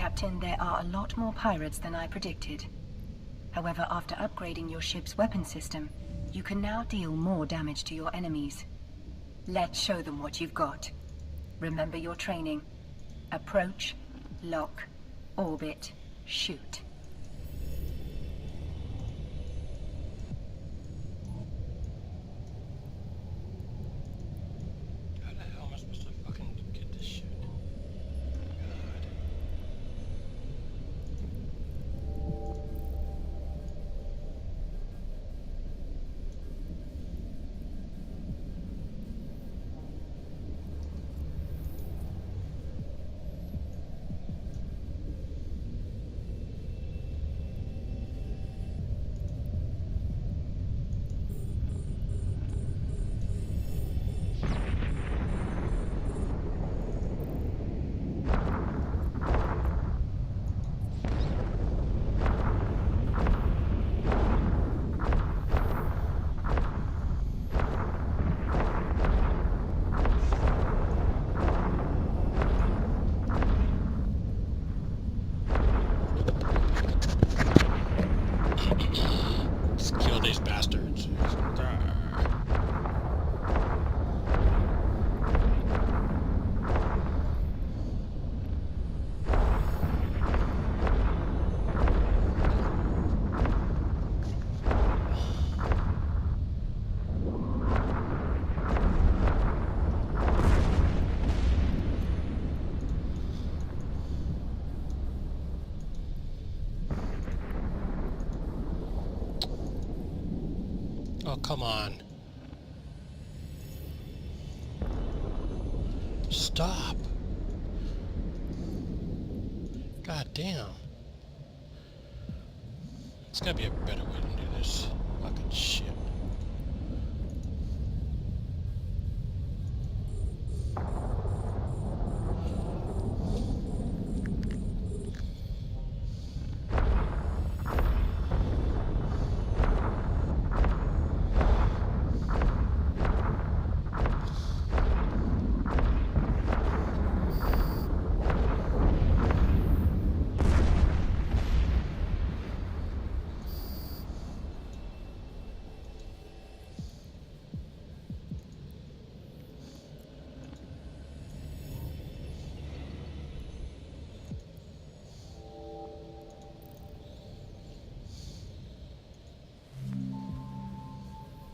Captain, there are a lot more pirates than I predicted. However, after upgrading your ship's weapon system, you can now deal more damage to your enemies. Let's show them what you've got. Remember your training. Approach, lock, orbit, shoot. How the hell am I supposed to fucking get this shit? God. Let's kill these bastards. Oh, come on. Stop. God damn. There's gotta be a better way to do this. Fucking shit.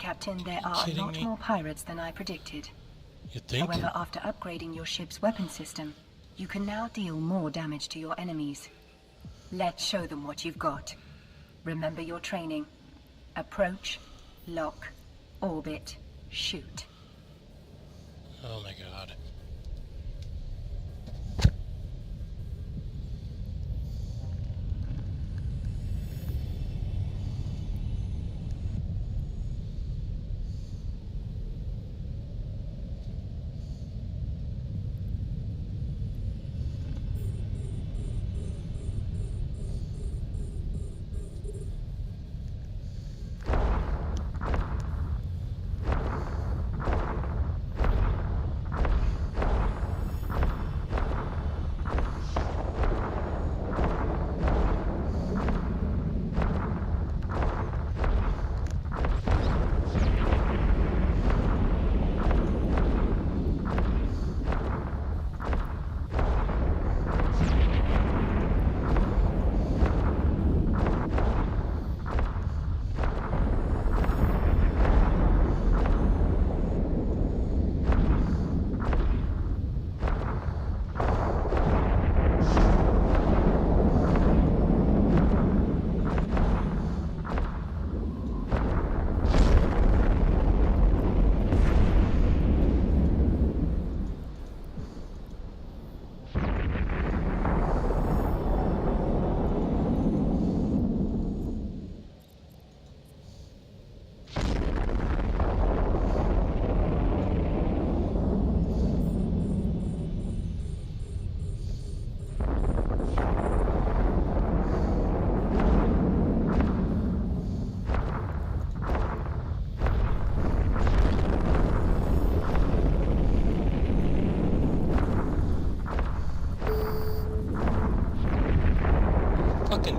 Captain, there are a lot more pirates than I predicted. You think? However, after upgrading your ship's weapon system, you can now deal more damage to your enemies. Let's show them what you've got. Remember your training. Approach, lock, orbit, shoot. Oh my god.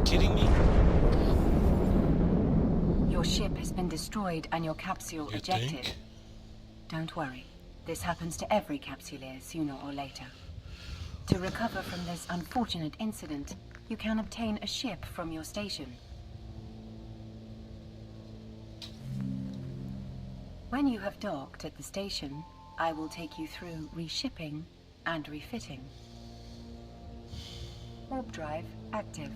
kidding me? Your ship has been destroyed and your capsule You ejected. think? Don't worry. This happens to every capsuleer sooner or later. To recover from this unfortunate incident, you can obtain a ship from your station. When you have docked at the station, I will take you through reshipping and refitting. Warp drive active.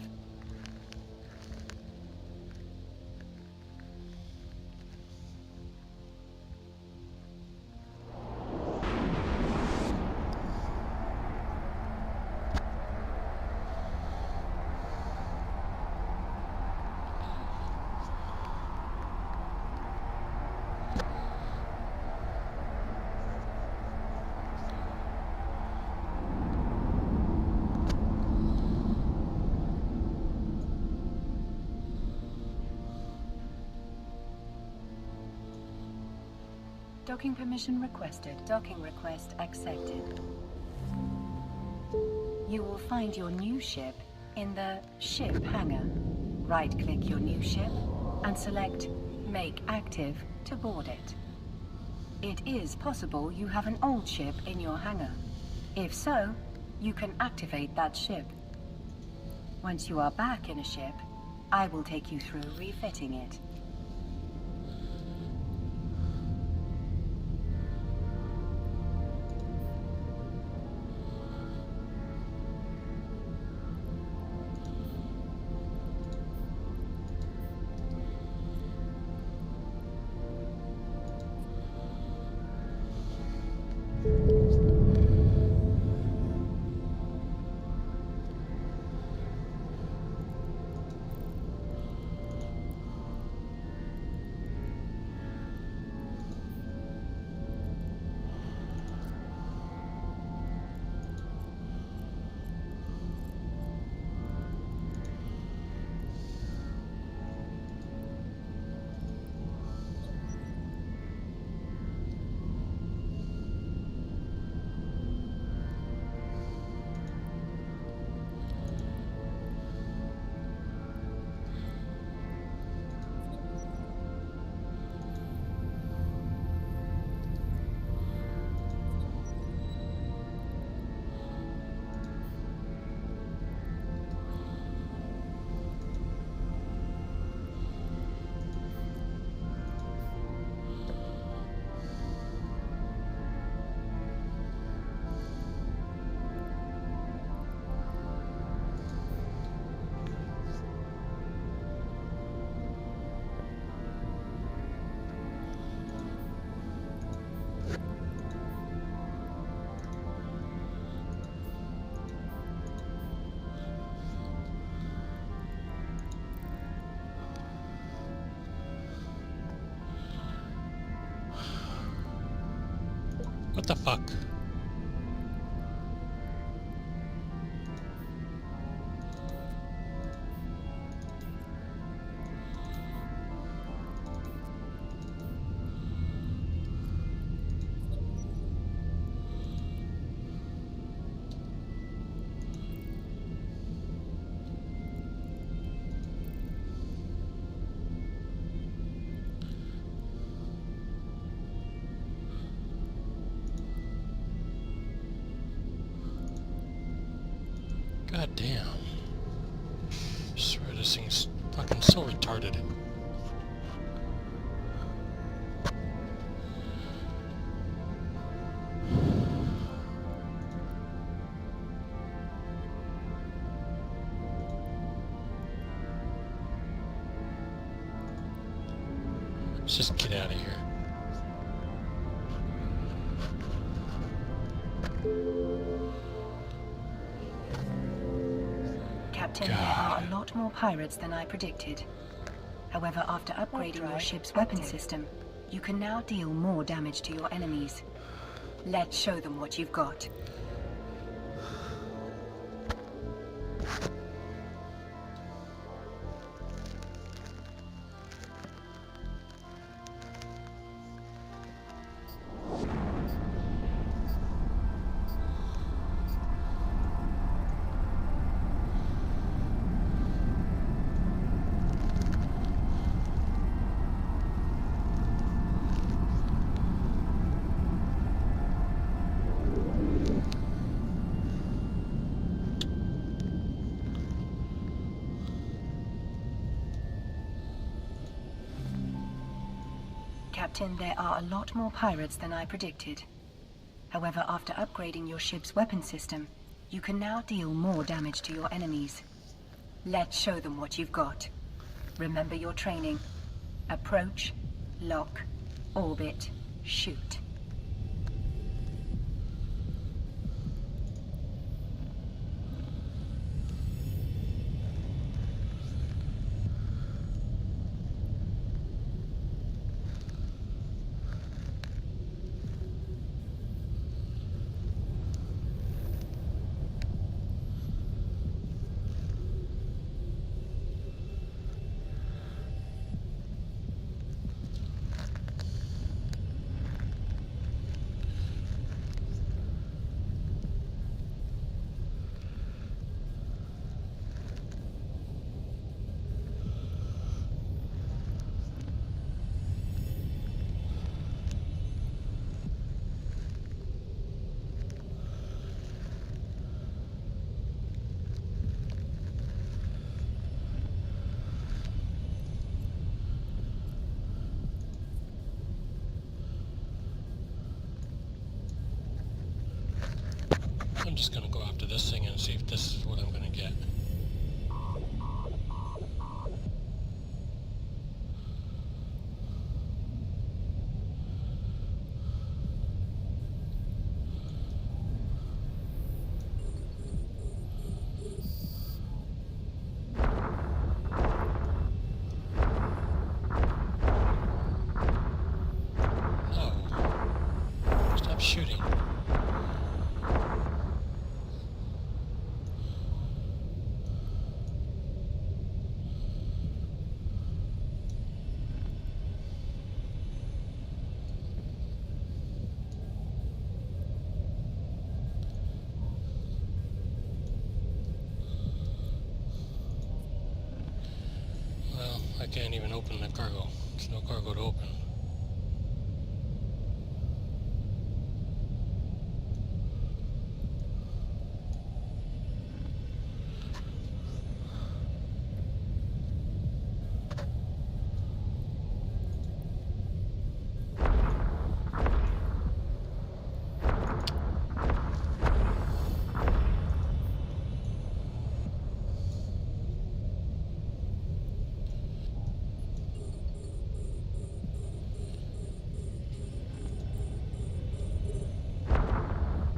Docking permission requested. Docking request accepted. You will find your new ship in the ship hangar. Right-click your new ship and select Make Active to board it. It is possible you have an old ship in your hangar. If so, you can activate that ship. Once you are back in a ship, I will take you through refitting it. What the fuck? God damn. I swear this thing's fucking so retarded. Let's just get out of here. Captain, there are a lot more pirates than I predicted. However, after upgrading your ship's weapon system, you can now deal more damage to your enemies. Let's show them what you've got. Captain, there are a lot more pirates than I predicted. However, after upgrading your ship's weapon system, you can now deal more damage to your enemies. Let's show them what you've got. Remember your training. Approach, lock, orbit, shoot. I'm just gonna go after this thing and see if this is what I'm gonna get. No. Stop shooting. I can't even open the cargo. There's no cargo to open.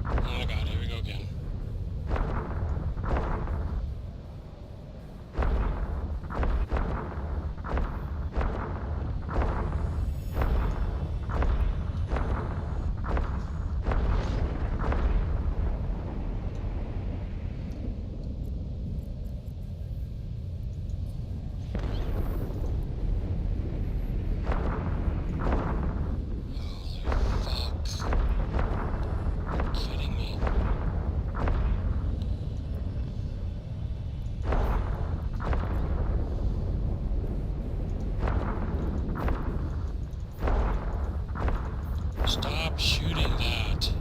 Oh my god, here we go again. Stop shooting that.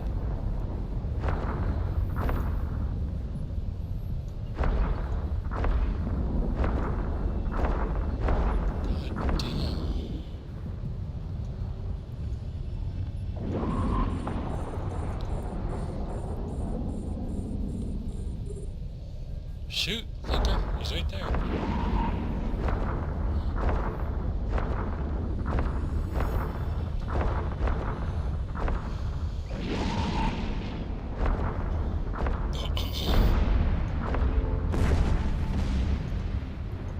God damn. Shoot, fucker. He's right there.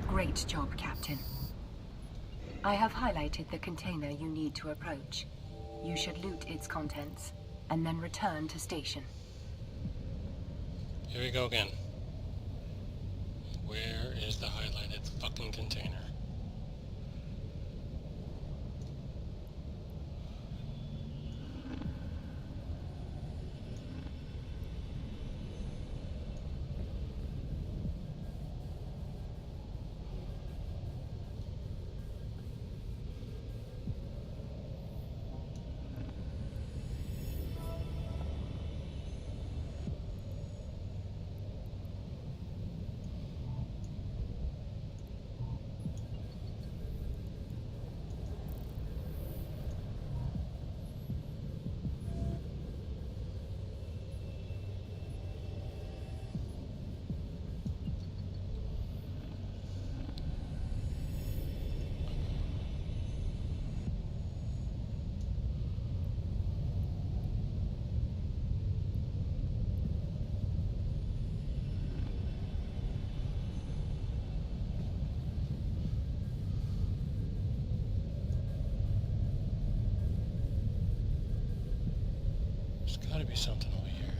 Great job, Captain. I have highlighted the container you need to approach. You should loot its contents, and then return to station. Here we go again. Where is the highlighted fucking container? Gotta be something over here.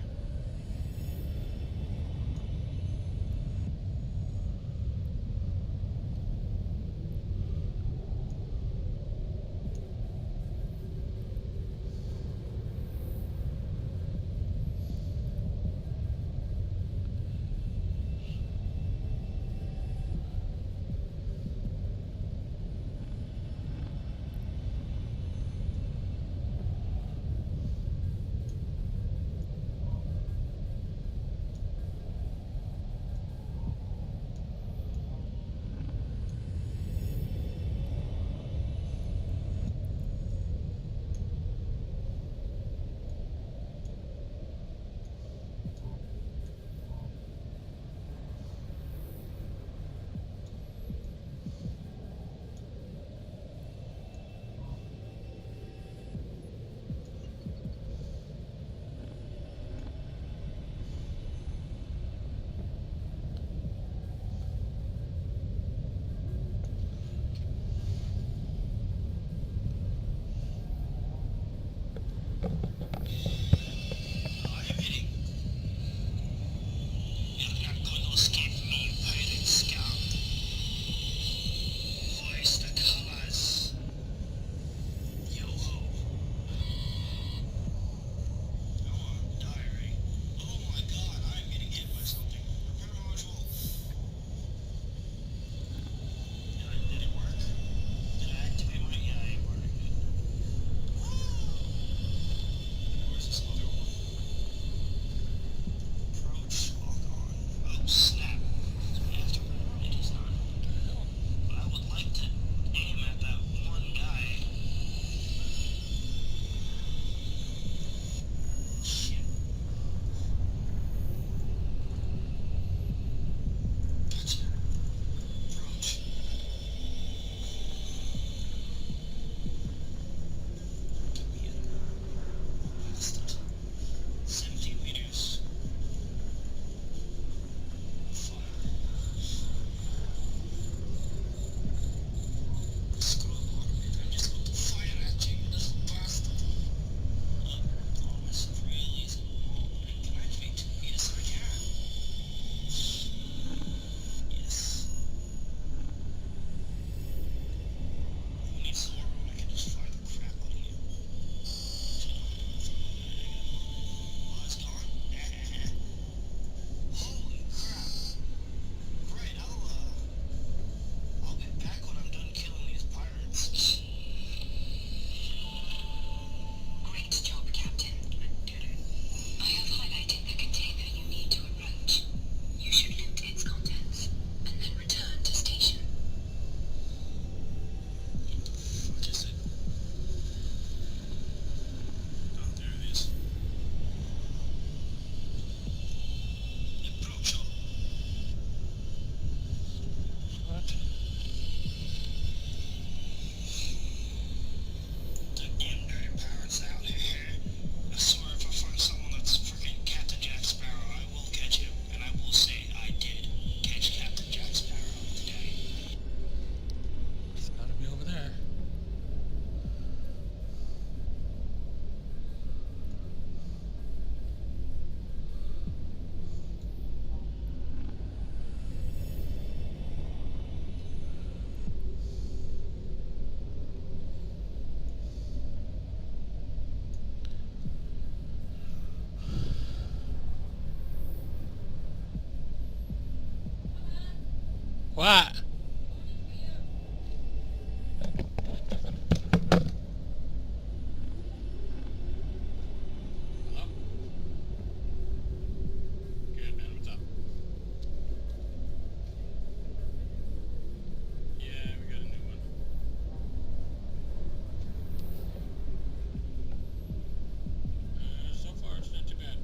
What? Hello? Good, man. What's up? Yeah, we got a new one. So far, it's not too bad.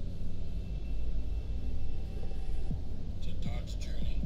It's a Dodge Journey.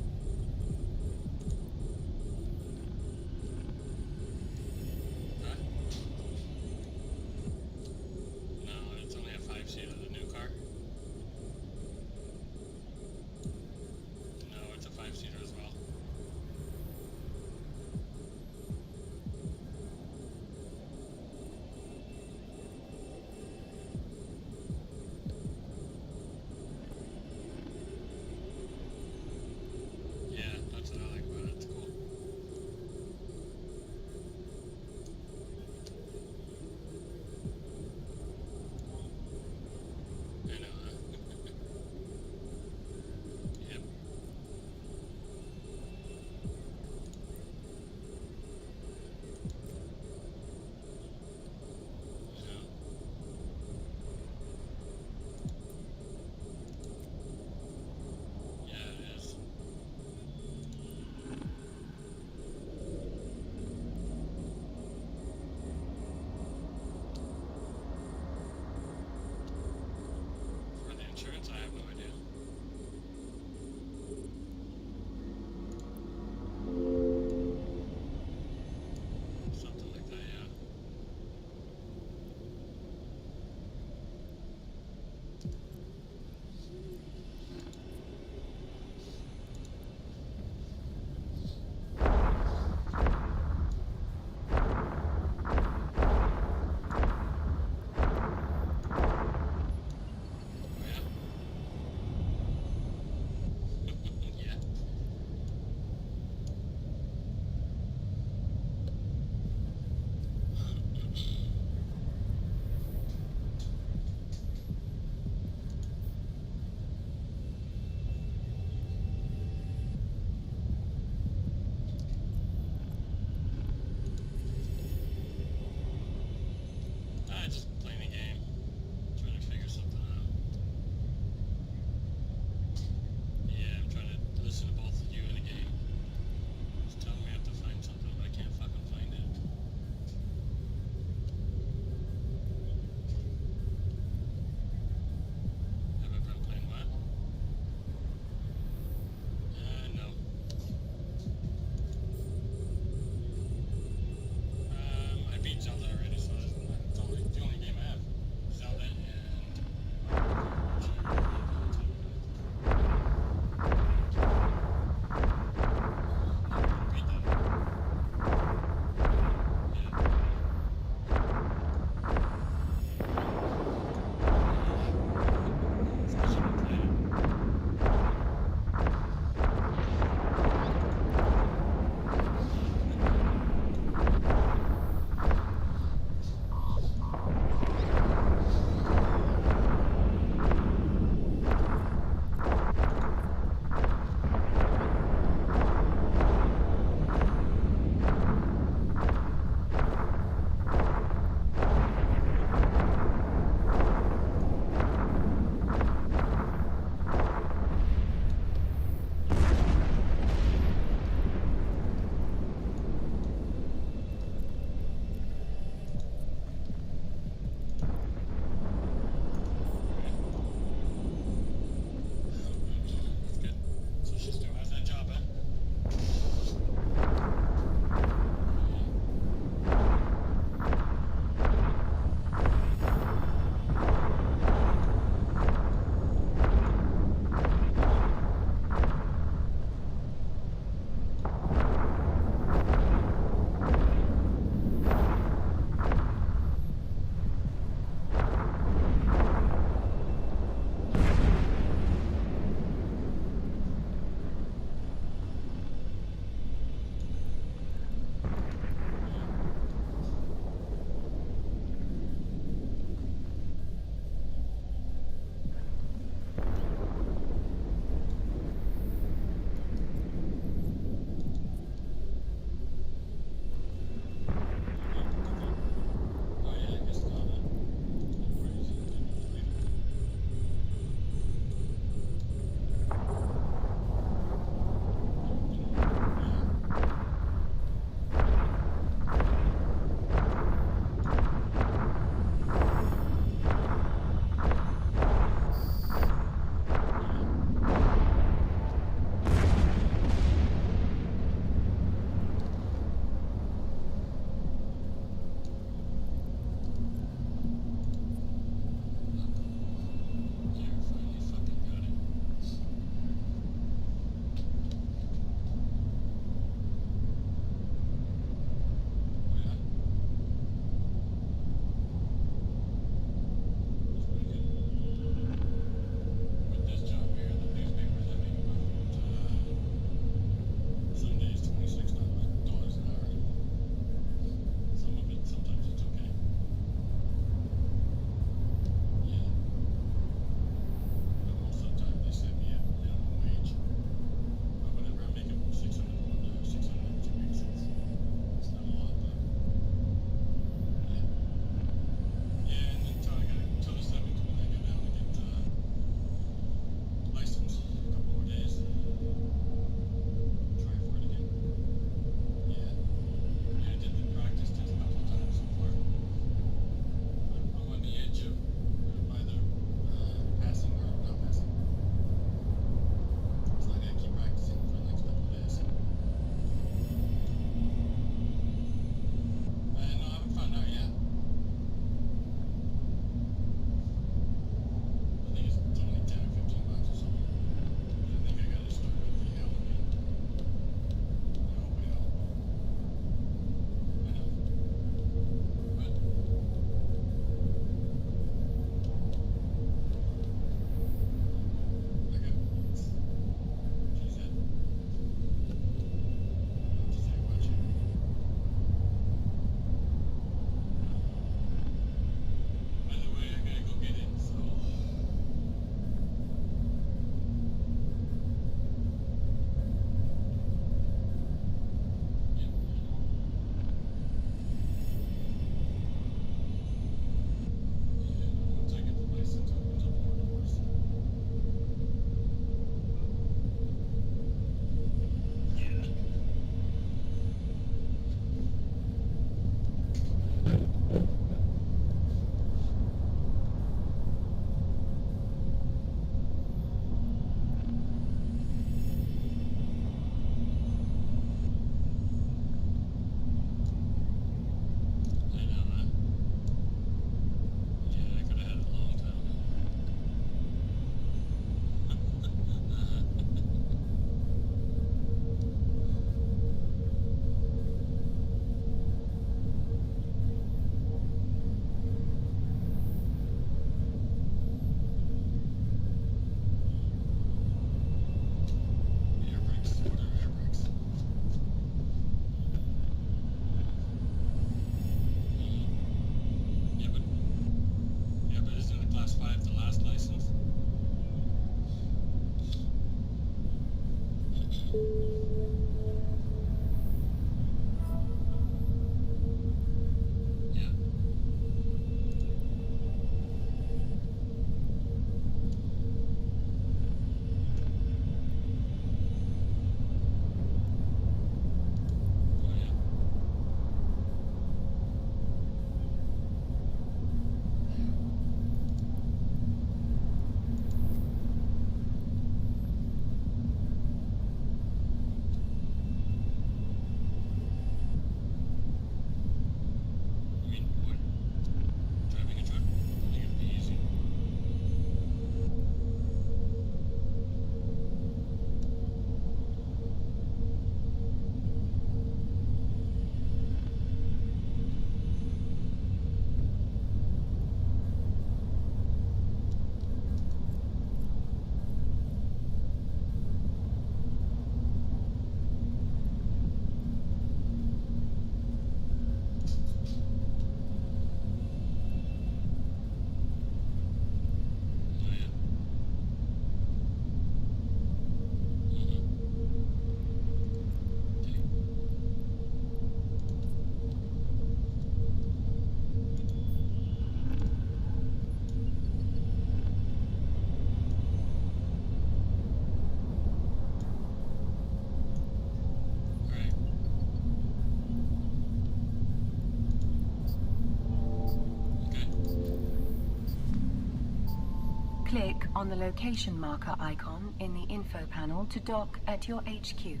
Click on the location marker icon in the info panel to dock at your HQ.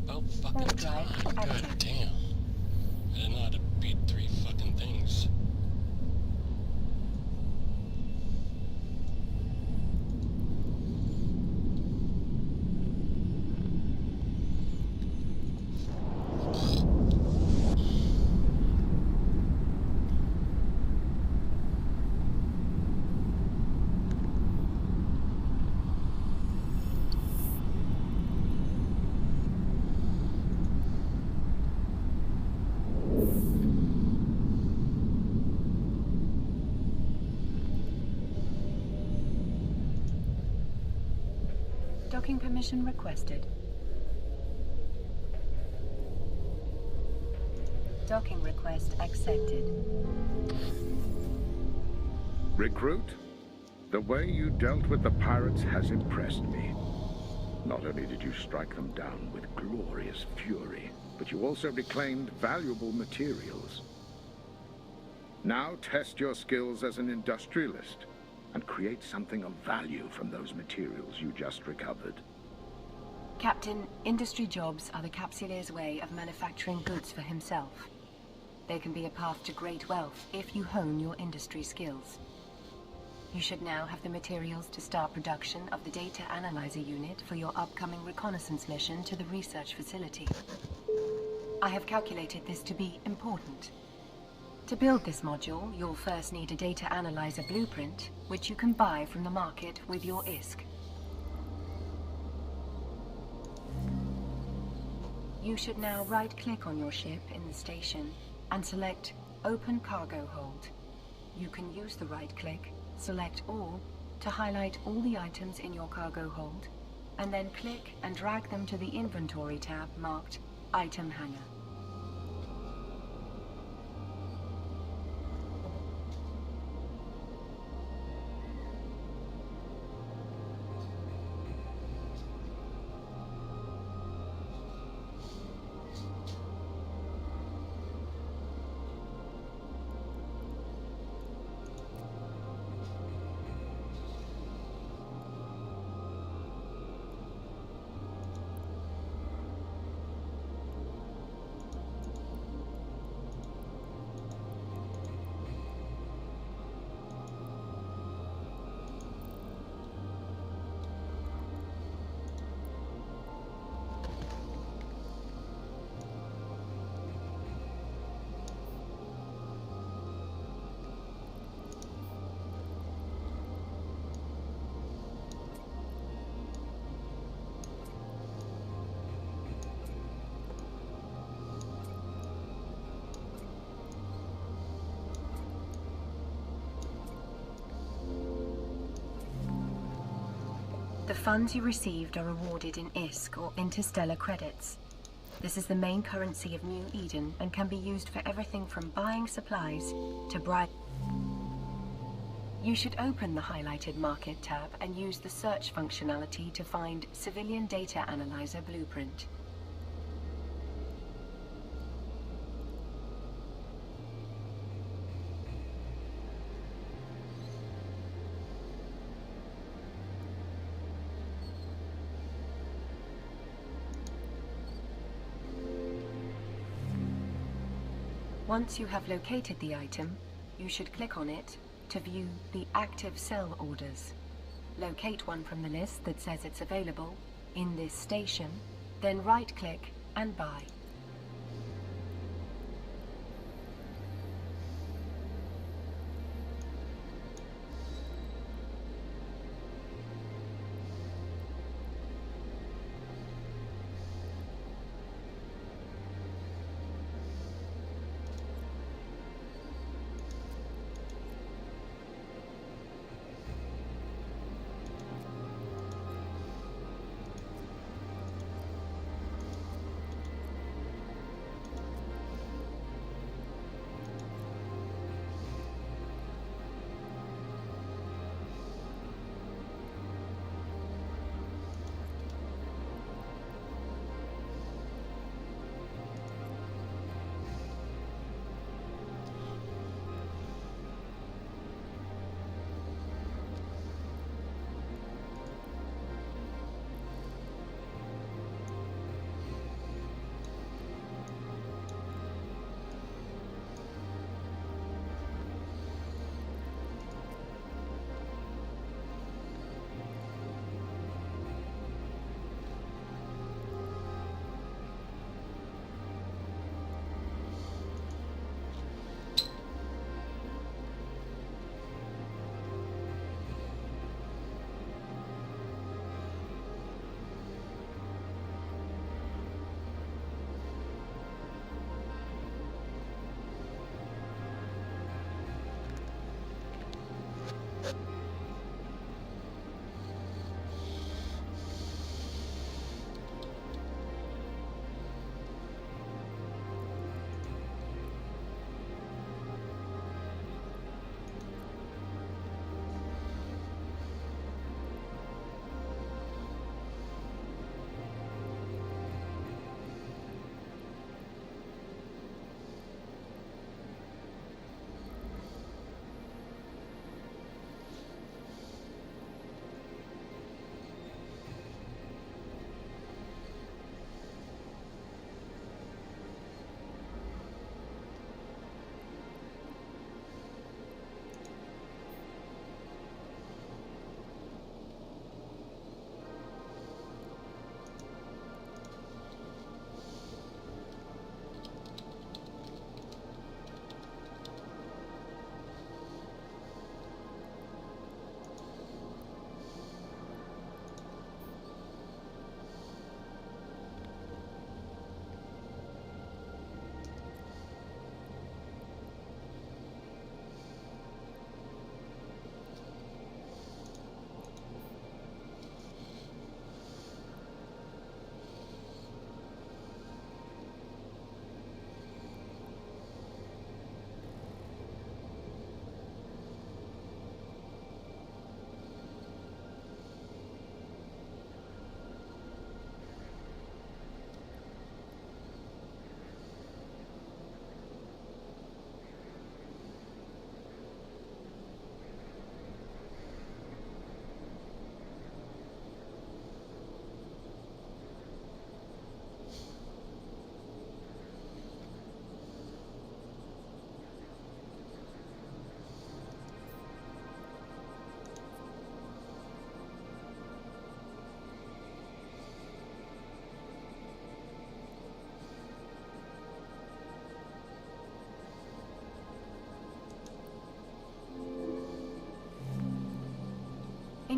About fucking Warp time. drive God active. damn. I didn't know how to beat 3 fucking things. Docking permission requested. Docking request accepted. Recruit, the way you dealt with the pirates has impressed me. Not only did you strike them down with glorious fury, but you also reclaimed valuable materials. Now test your skills as an industrialist and create something of value from those materials you just recovered. Captain, industry jobs are the Capsulier's way of manufacturing goods for himself. They can be a path to great wealth if you hone your industry skills. You should now have the materials to start production of the data analyzer unit for your upcoming reconnaissance mission to the research facility. I have calculated this to be important. To build this module, you'll first need a data analyzer blueprint, which you can buy from the market with your ISK. You should now right-click on your ship in the station and select Open Cargo Hold. You can use the right-click, select All, to highlight all the items in your cargo hold, and then click and drag them to the Inventory tab marked Item Hanger. The funds you received are awarded in ISK or interstellar credits. This is the main currency of New Eden and can be used for everything from buying supplies to bribe. You should open the highlighted Market tab and use the search functionality to find Civilian Data Analyzer Blueprint. Once you have located the item, you should click on it to view the active sell orders. Locate one from the list that says it's available in this station, then right-click and buy.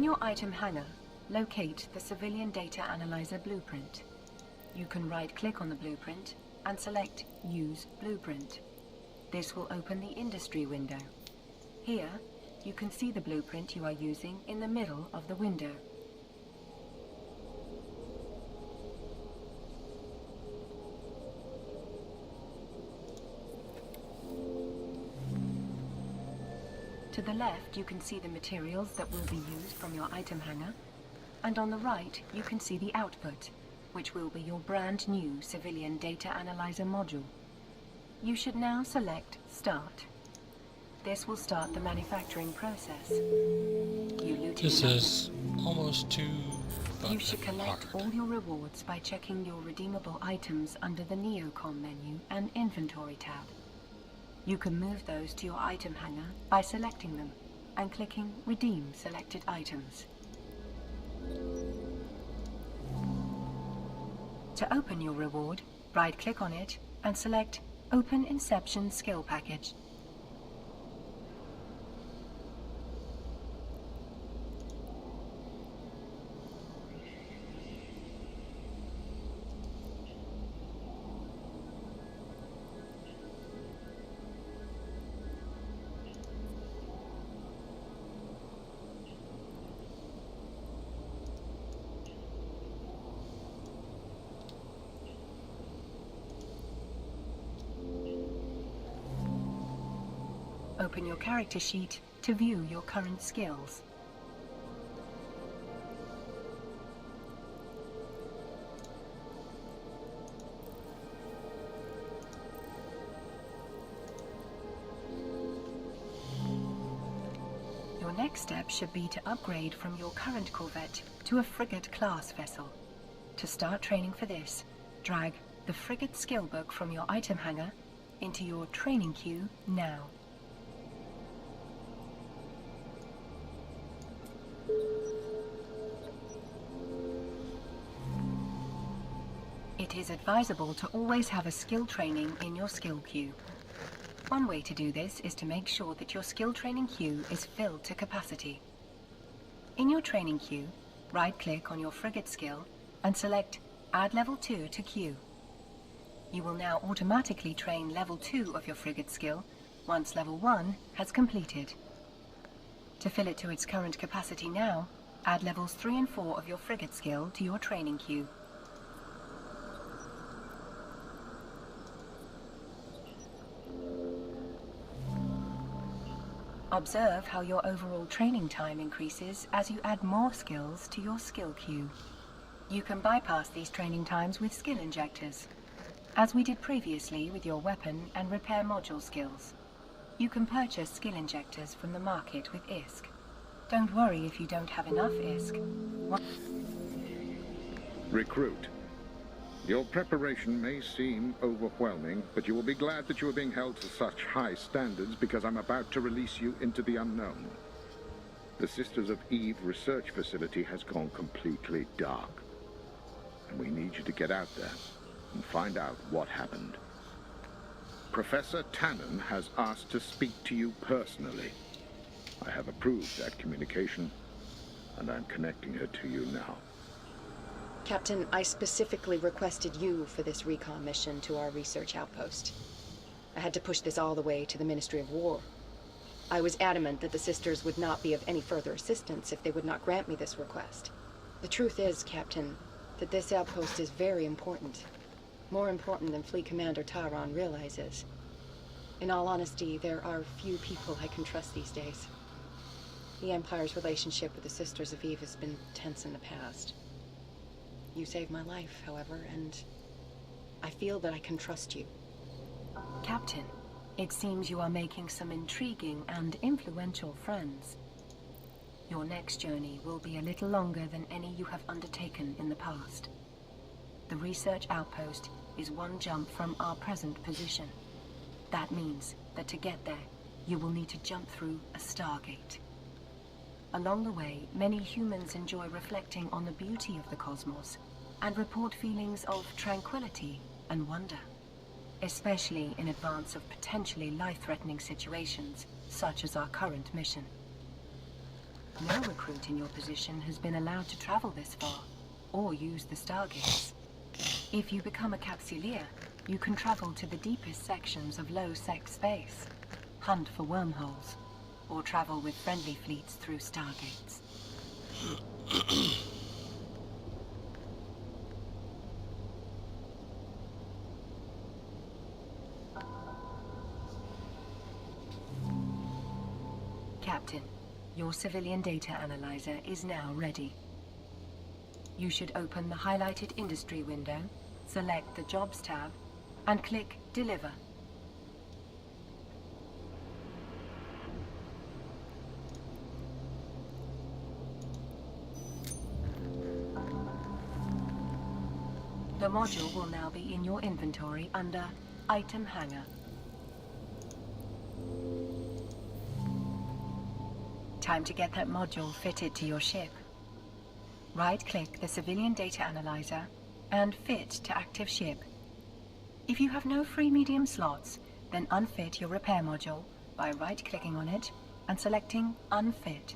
your item hangar, locate the Civilian Data Analyzer blueprint. You can right-click on the blueprint and select Use Blueprint. This will open the industry window. Here, you can see the blueprint you are using in the middle of the window. To the left, you can see the materials that will be used from your item hangar, and on the right, you can see the output, which will be your brand new Civilian Data Analyzer module. You should now select Start. This will start the manufacturing process. You looted This an is almost too You should collect hard. all your rewards by checking your redeemable items under the Neocom menu and Inventory tab. You can move those to your item hangar by selecting them and clicking Redeem Selected Items. To open your reward, right-click on it and select Open Inception Skill Package. Open your character sheet to view your current skills. Your next step should be to upgrade from your current corvette to a frigate-class vessel. To start training for this, drag the frigate skill book from your item hangar into your training queue now. It is advisable to always have a skill training in your skill queue. One way to do this is to make sure that your skill training queue is filled to capacity. In your training queue, right-click on your frigate skill and select Add Level 2 to queue. You will now automatically train Level 2 of your frigate skill once Level 1 has completed. To fill it to its current capacity now, add Levels 3 and 4 of your frigate skill to your training queue. Observe how your overall training time increases as you add more skills to your skill queue. You can bypass these training times with skill injectors, as we did previously with your weapon and repair module skills. You can purchase skill injectors from the market with ISK. Don't worry if you don't have enough ISK. Recruit. Your preparation may seem overwhelming, but you will be glad that you are being held to such high standards because I'm about to release you into the unknown. The Sisters of Eve research facility has gone completely dark, and we need you to get out there and find out what happened. Professor Tannen has asked to speak to you personally. I have approved that communication, and I'm connecting her to you now. Captain, I specifically requested you for this recon mission to our research outpost. I had to push this all the way to the Ministry of War. I was adamant that the Sisters would not be of any further assistance if they would not grant me this request. The truth is, Captain, that this outpost is very important. More important than Fleet Commander Tyron realizes. In all honesty, there are few people I can trust these days. The Empire's relationship with the Sisters of Eve has been tense in the past. You saved my life, however, and I feel that I can trust you. Captain, it seems you are making some intriguing and influential friends. Your next journey will be a little longer than any you have undertaken in the past. The research outpost is one jump from our present position. That means that to get there, you will need to jump through a stargate. Along the way, many humans enjoy reflecting on the beauty of the cosmos and report feelings of tranquility and wonder, especially in advance of potentially life-threatening situations such as our current mission. No recruit in your position has been allowed to travel this far, or use the stargates. If you become a capsuleer, you can travel to the deepest sections of low-sec space, hunt for wormholes, or travel with friendly fleets through stargates. Captain, your civilian data analyzer is now ready. You should open the highlighted industry window, select the Jobs tab, and click Deliver. The module will now be in your inventory under Item Hanger. Time to get that module fitted to your ship. Right-click the Civilian Data Analyzer and Fit to Active Ship. If you have no free medium slots, then unfit your repair module by right-clicking on it and selecting Unfit.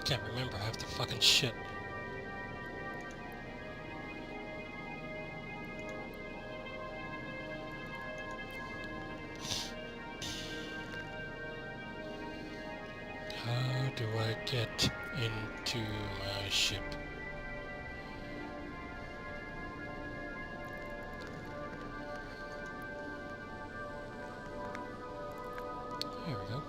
Can't remember half the fucking shit. How do I get into my ship? There we go.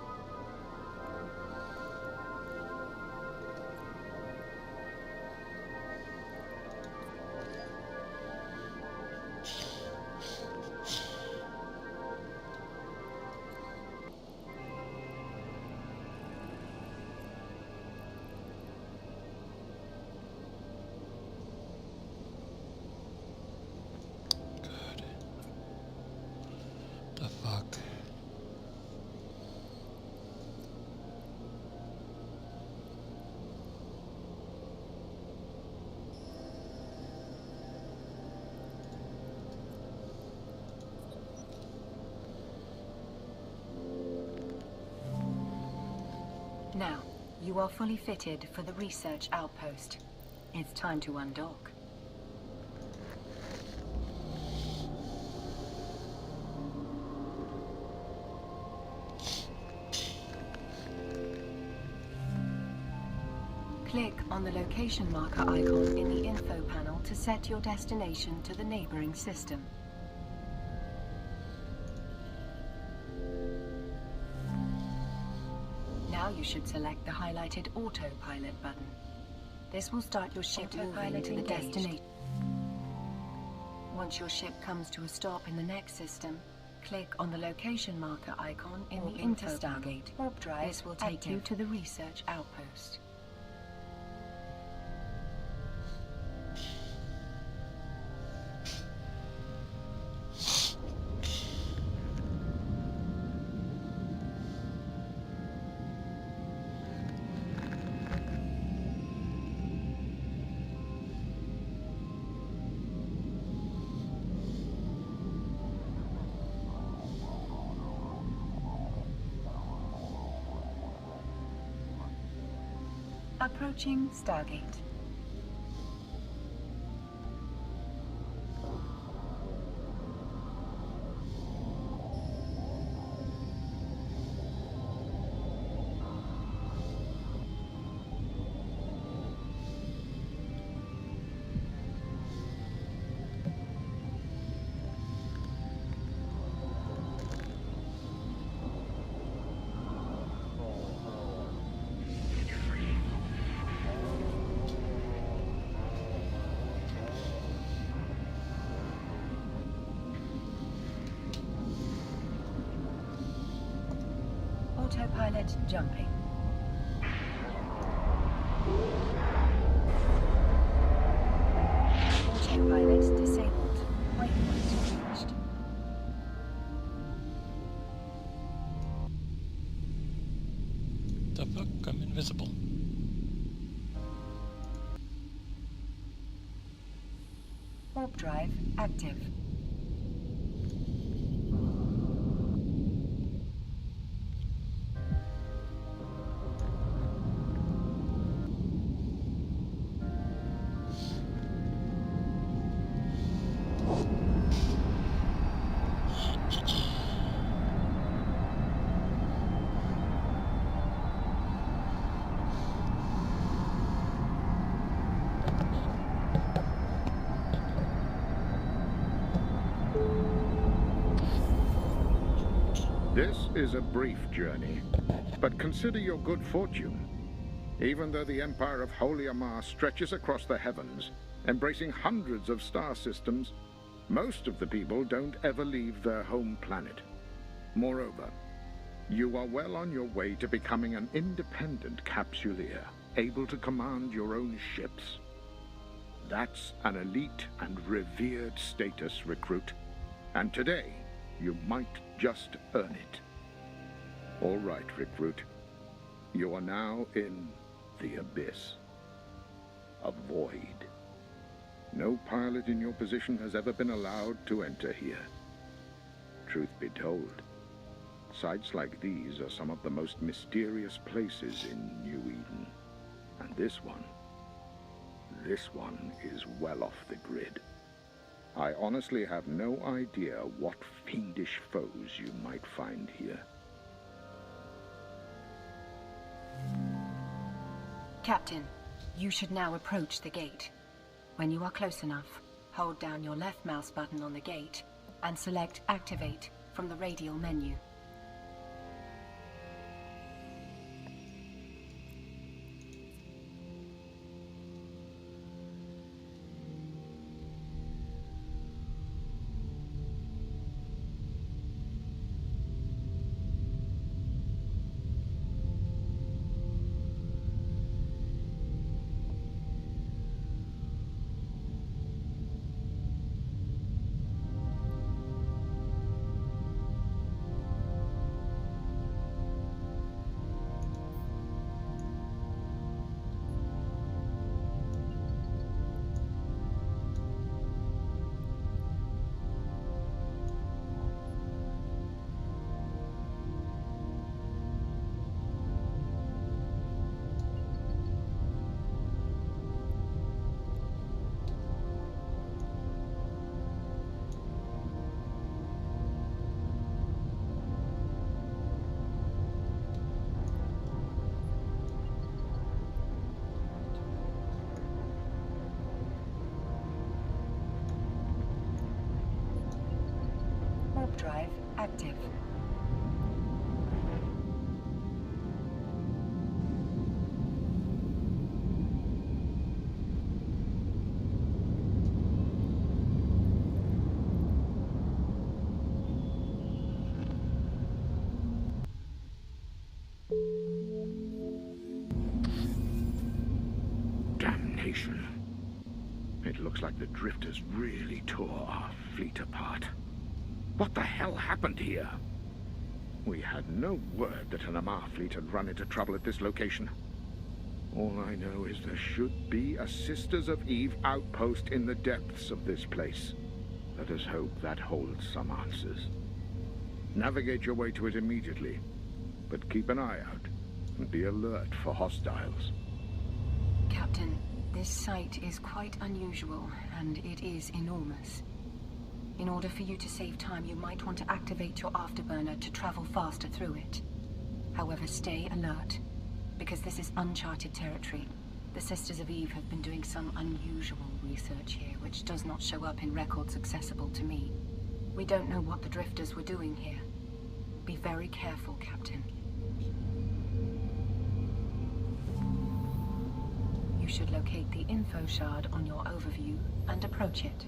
Now, you are fully fitted for the research outpost. It's time to undock. Click on the location marker icon in the info panel to set your destination to the neighboring system. Now you should select the highlighted autopilot button. This will start your ship moving to the destination. Once your ship comes to a stop in the next system, click on the location marker icon in the info Stargate. Warp drive. This will take you to the research outpost. Approaching Stargate. Autopilot jumping. Autopilot disabled. Waypoint reached. The fuck? I'm invisible. Warp drive active. This is a brief journey, but consider your good fortune. Even though the Empire of Holy Amar stretches across the heavens, embracing hundreds of star systems, most of the people don't ever leave their home planet. Moreover, you are well on your way to becoming an independent capsuleer, able to command your own ships. That's an elite and revered status, recruit. And today, you might just earn it. All right, recruit. You are now in the abyss. A void. No pilot in your position has ever been allowed to enter here. Truth be told, sites like these are some of the most mysterious places in New Eden. And this one is well off the grid. I honestly have no idea what fiendish foes you might find here. Captain, you should now approach the gate. When you are close enough, hold down your left mouse button on the gate and select Activate from the radial menu. warp drive active. Damnation. It looks like the drifters really tore our fleet apart. What the hell happened here? We had no word that an Amar fleet had run into trouble at this location. All I know is there should be a Sisters of Eve outpost in the depths of this place. Let us hope that holds some answers. Navigate your way to it immediately, but keep an eye out and be alert for hostiles. Captain, this site is quite unusual, and it is enormous. In order for you to save time, you might want to activate your afterburner to travel faster through it. However, stay alert, because this is uncharted territory. The Sisters of Eve have been doing some unusual research here, which does not show up in records accessible to me. We don't know what the drifters were doing here. Be very careful, Captain. You should locate the info shard on your overview and approach it.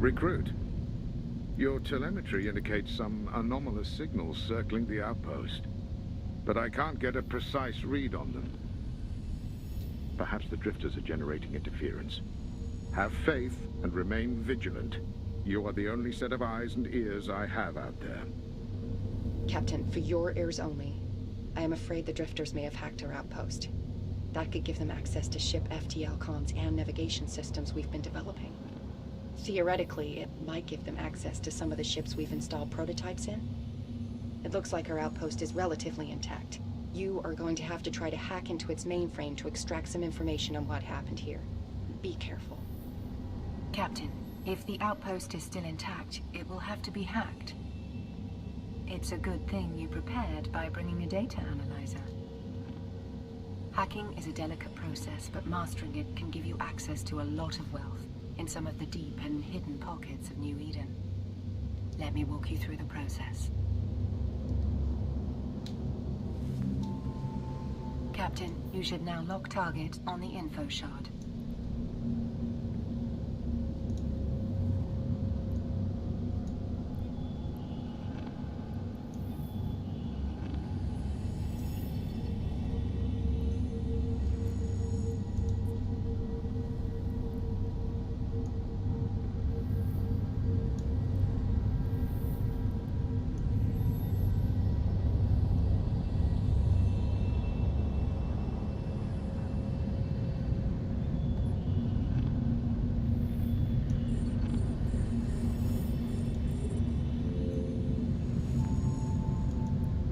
Recruit, your telemetry indicates some anomalous signals circling the outpost, but I can't get a precise read on them. Perhaps the drifters are generating interference. Have faith and remain vigilant. You are the only set of eyes and ears I have out there. Captain, for your ears only. I am afraid the drifters may have hacked our outpost. That could give them access to ship FTL comms and navigation systems we've been developing. Theoretically, it might give them access to some of the ships we've installed prototypes in. It looks like our outpost is relatively intact. You are going to have to try to hack into its mainframe to extract some information on what happened here. Be careful. Captain, if the outpost is still intact, it will have to be hacked. It's a good thing you prepared by bringing a data analyzer. Hacking is a delicate process, but mastering it can give you access to a lot of wealth in some of the deep and hidden pockets of New Eden. Let me walk you through the process. Captain, you should now lock target on the info shard.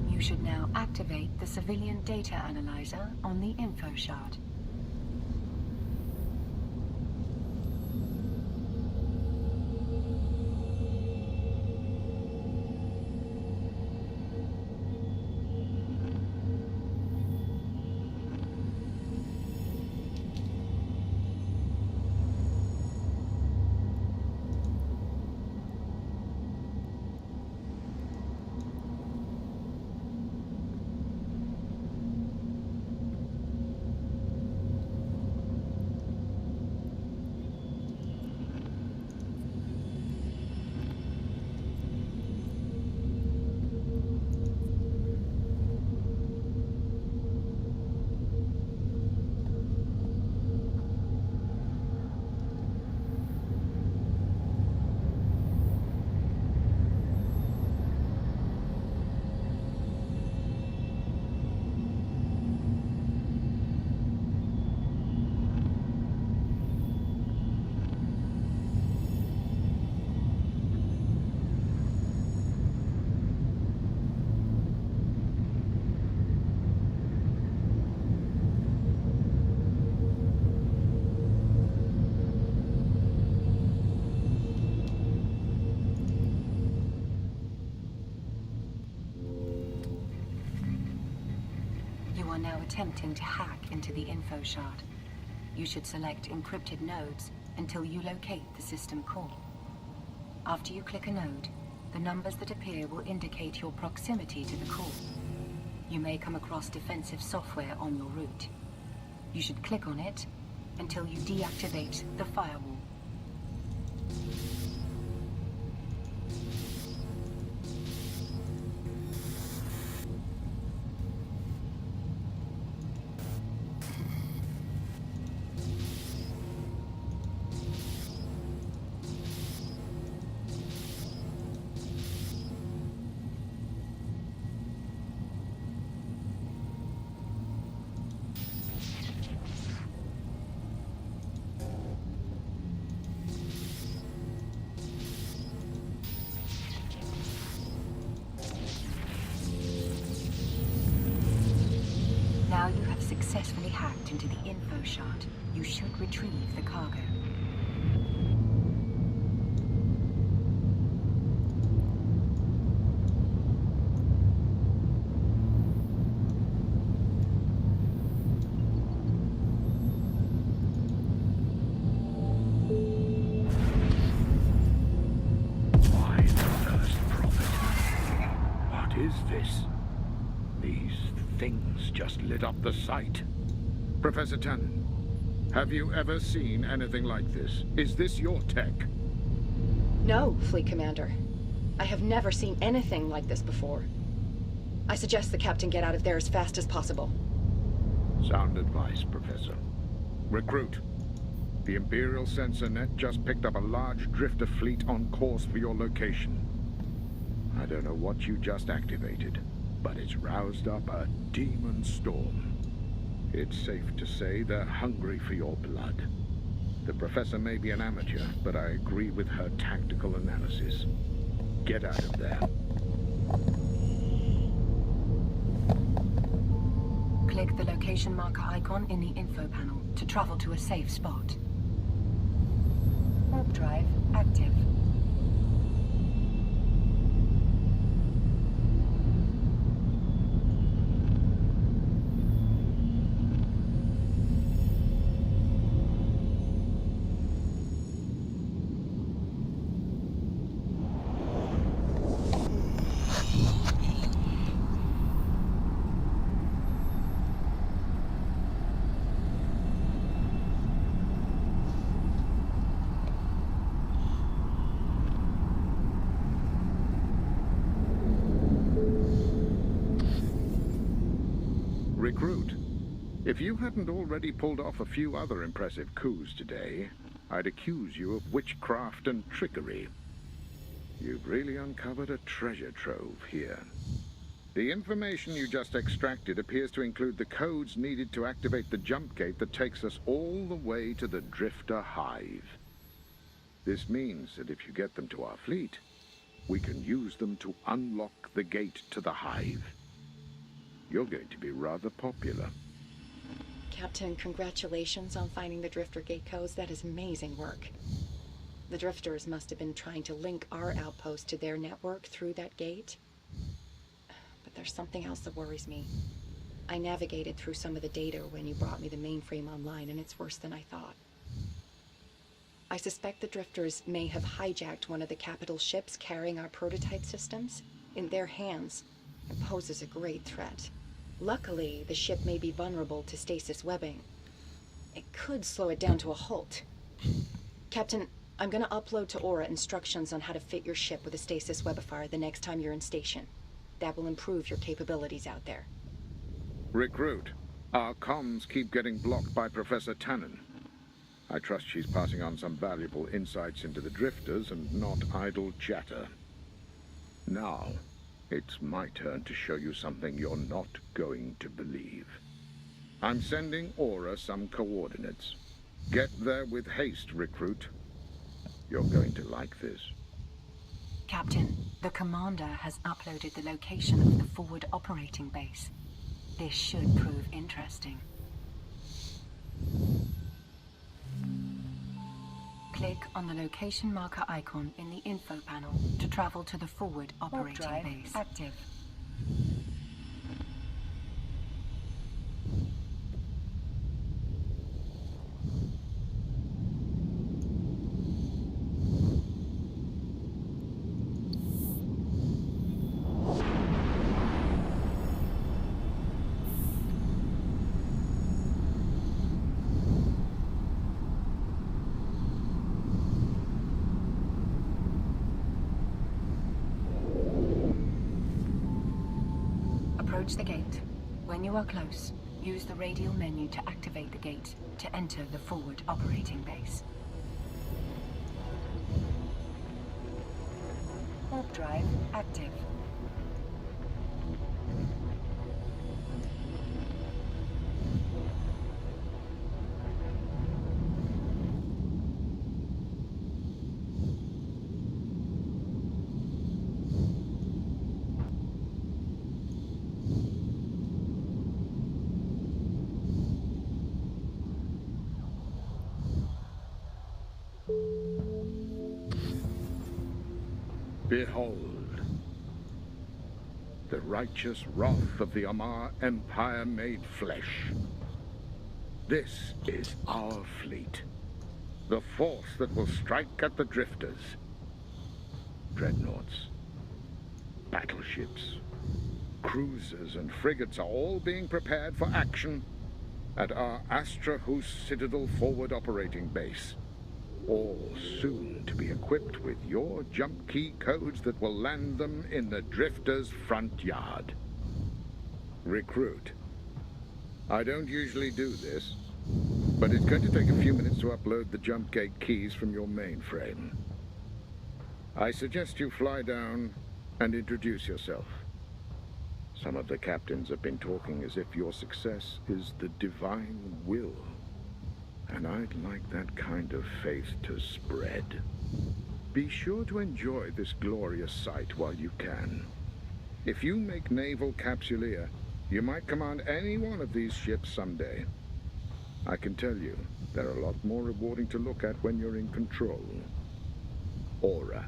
You should now activate the civilian data analyzer on the info shard. Now attempting to hack into the info shard. You should select encrypted nodes until you locate the system core. After you click a node, the numbers that appear will indicate your proximity to the core. You may come across defensive software on your route. You should click on it until you deactivate the firewall. Now you have successfully hacked into the info shard. You should retrieve the cargo. Why the first prophet? What is this? These things just lit up the site. Professor Tannen, have you ever seen anything like this? Is this your tech? No, Fleet Commander. I have never seen anything like this before. I suggest the Captain get out of there as fast as possible. Sound advice, Professor. Recruit. The Imperial sensor net just picked up a large drifter fleet on course for your location. I don't know what you just activated, but it's roused up a demon storm. It's safe to say they're hungry for your blood. The professor may be an amateur, but I agree with her tactical analysis. Get out of there. Click the location marker icon in the info panel to travel to a safe spot. Warp drive active. Recruit, if you hadn't already pulled off a few other impressive coups today, I'd accuse you of witchcraft and trickery. You've really uncovered a treasure trove here. The information you just extracted appears to include the codes needed to activate the jump gate that takes us all the way to the Drifter Hive. This means that if you get them to our fleet, we can use them to unlock the gate to the Hive. You're going to be rather popular. Captain, congratulations on finding the Drifter Gate codes. That is amazing work. The Drifters must have been trying to link our outpost to their network through that gate. But there's something else that worries me. I navigated through some of the data when you brought me the mainframe online, and it's worse than I thought. I suspect the Drifters may have hijacked one of the capital ships carrying our prototype systems. In their hands, it poses a great threat. Luckily, the ship may be vulnerable to stasis webbing. It could slow it down to a halt. Captain, I'm gonna upload to Aura instructions on how to fit your ship with a stasis webifier the next time you're in station. That will improve your capabilities out there. Recruit, our comms keep getting blocked by Professor Tannen. I trust she's passing on some valuable insights into the Drifters and not idle chatter. Now, it's my turn to show you something you're not going to believe. I'm sending Aura some coordinates. Get there with haste, Recruit. You're going to like this. Captain, the commander has uploaded the location of the forward operating base. This should prove interesting. Click on the location marker icon in the info panel to travel to the forward operating base. Active. Approach the gate. When you are close, use the radial menu to activate the gate to enter the forward operating base. Warp drive active. Behold, the righteous wrath of the Amar Empire made flesh. This is our fleet, the force that will strike at the Drifters. Dreadnoughts, battleships, cruisers and frigates are all being prepared for action at our Astra Hus Citadel forward operating base. All soon to be equipped with your jump key codes that will land them in the Drifter's front yard. Recruit. I don't usually do this, but it's going to take a few minutes to upload the jump gate keys from your mainframe. I suggest you fly down and introduce yourself. Some of the captains have been talking as if your success is the divine will. and I'd like that kind of faith to spread. Be sure to enjoy this glorious sight while you can. If you make naval capsuleer, you might command any one of these ships someday. I can tell you, they're a lot more rewarding to look at when you're in control. Aura.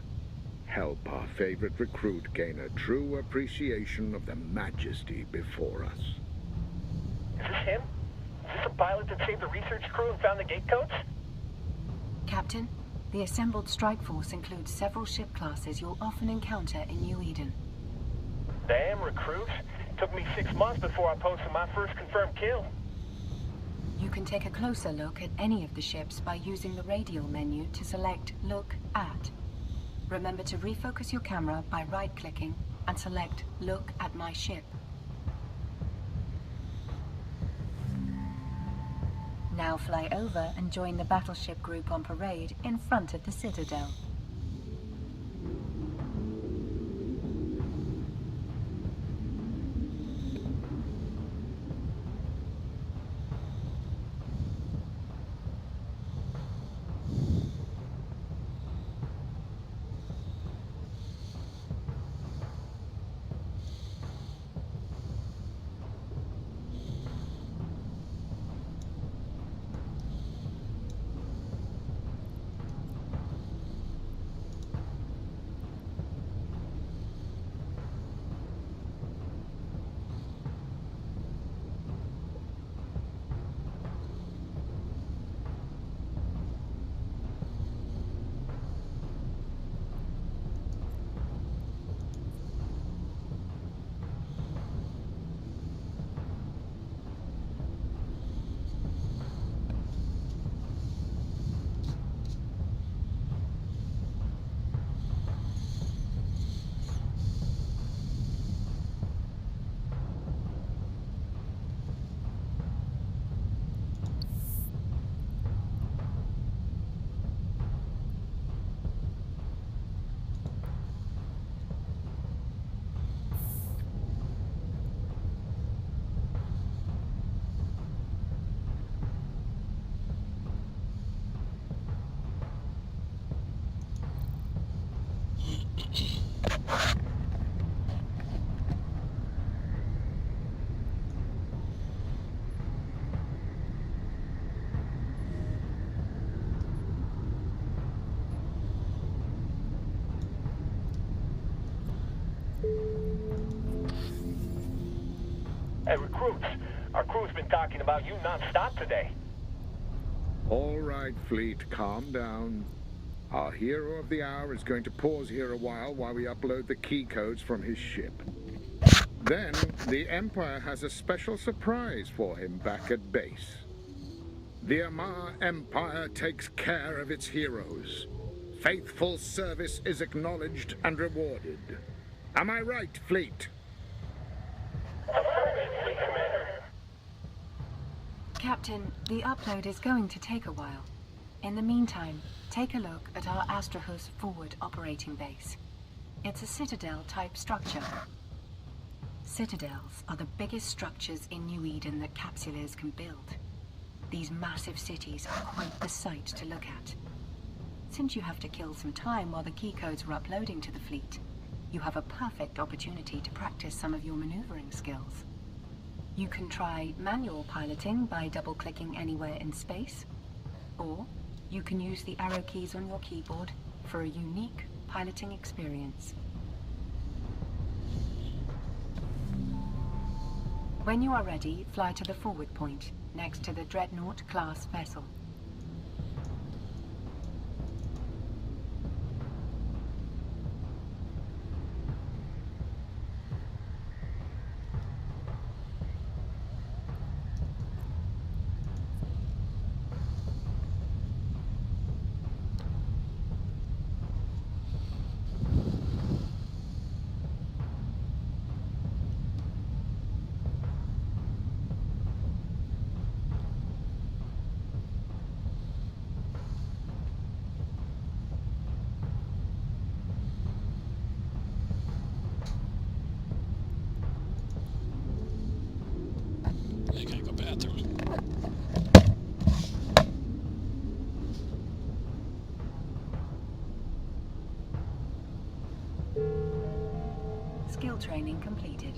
Help our favorite recruit gain a true appreciation of the majesty before us. Is this him? Is this a pilot that saved the research crew and found the gate codes? Captain, the assembled strike force includes several ship classes you'll often encounter in New Eden. Damn, recruits. Took me 6 months before I posted my first confirmed kill. You can take a closer look at any of the ships by using the radial menu to select Look At. Remember to refocus your camera by right-clicking and select Look at My Ship. Now fly over and join the battleship group on parade in front of the Citadel. Hey, recruits. Our crew's been talking about you non-stop today. All right, Fleet, calm down. Our hero of the hour is going to pause here a while we upload the key codes from his ship. Then, the Empire has a special surprise for him back at base. The Amar Empire takes care of its heroes. Faithful service is acknowledged and rewarded. Am I right, Fleet? Captain, the upload is going to take a while. In the meantime, take a look at our Astrahus forward operating base. It's a citadel-type structure. Citadels are the biggest structures in New Eden that capsuleers can build. These massive cities are quite the sight to look at. Since you have to kill some time while the key codes are uploading to the fleet, you have a perfect opportunity to practice some of your maneuvering skills. You can try manual piloting by double-clicking anywhere in space, or you can use the arrow keys on your keyboard for a unique piloting experience. When you are ready, fly to the forward point, next to the Dreadnought-class vessel. I gotta go bathroom. skill training completed.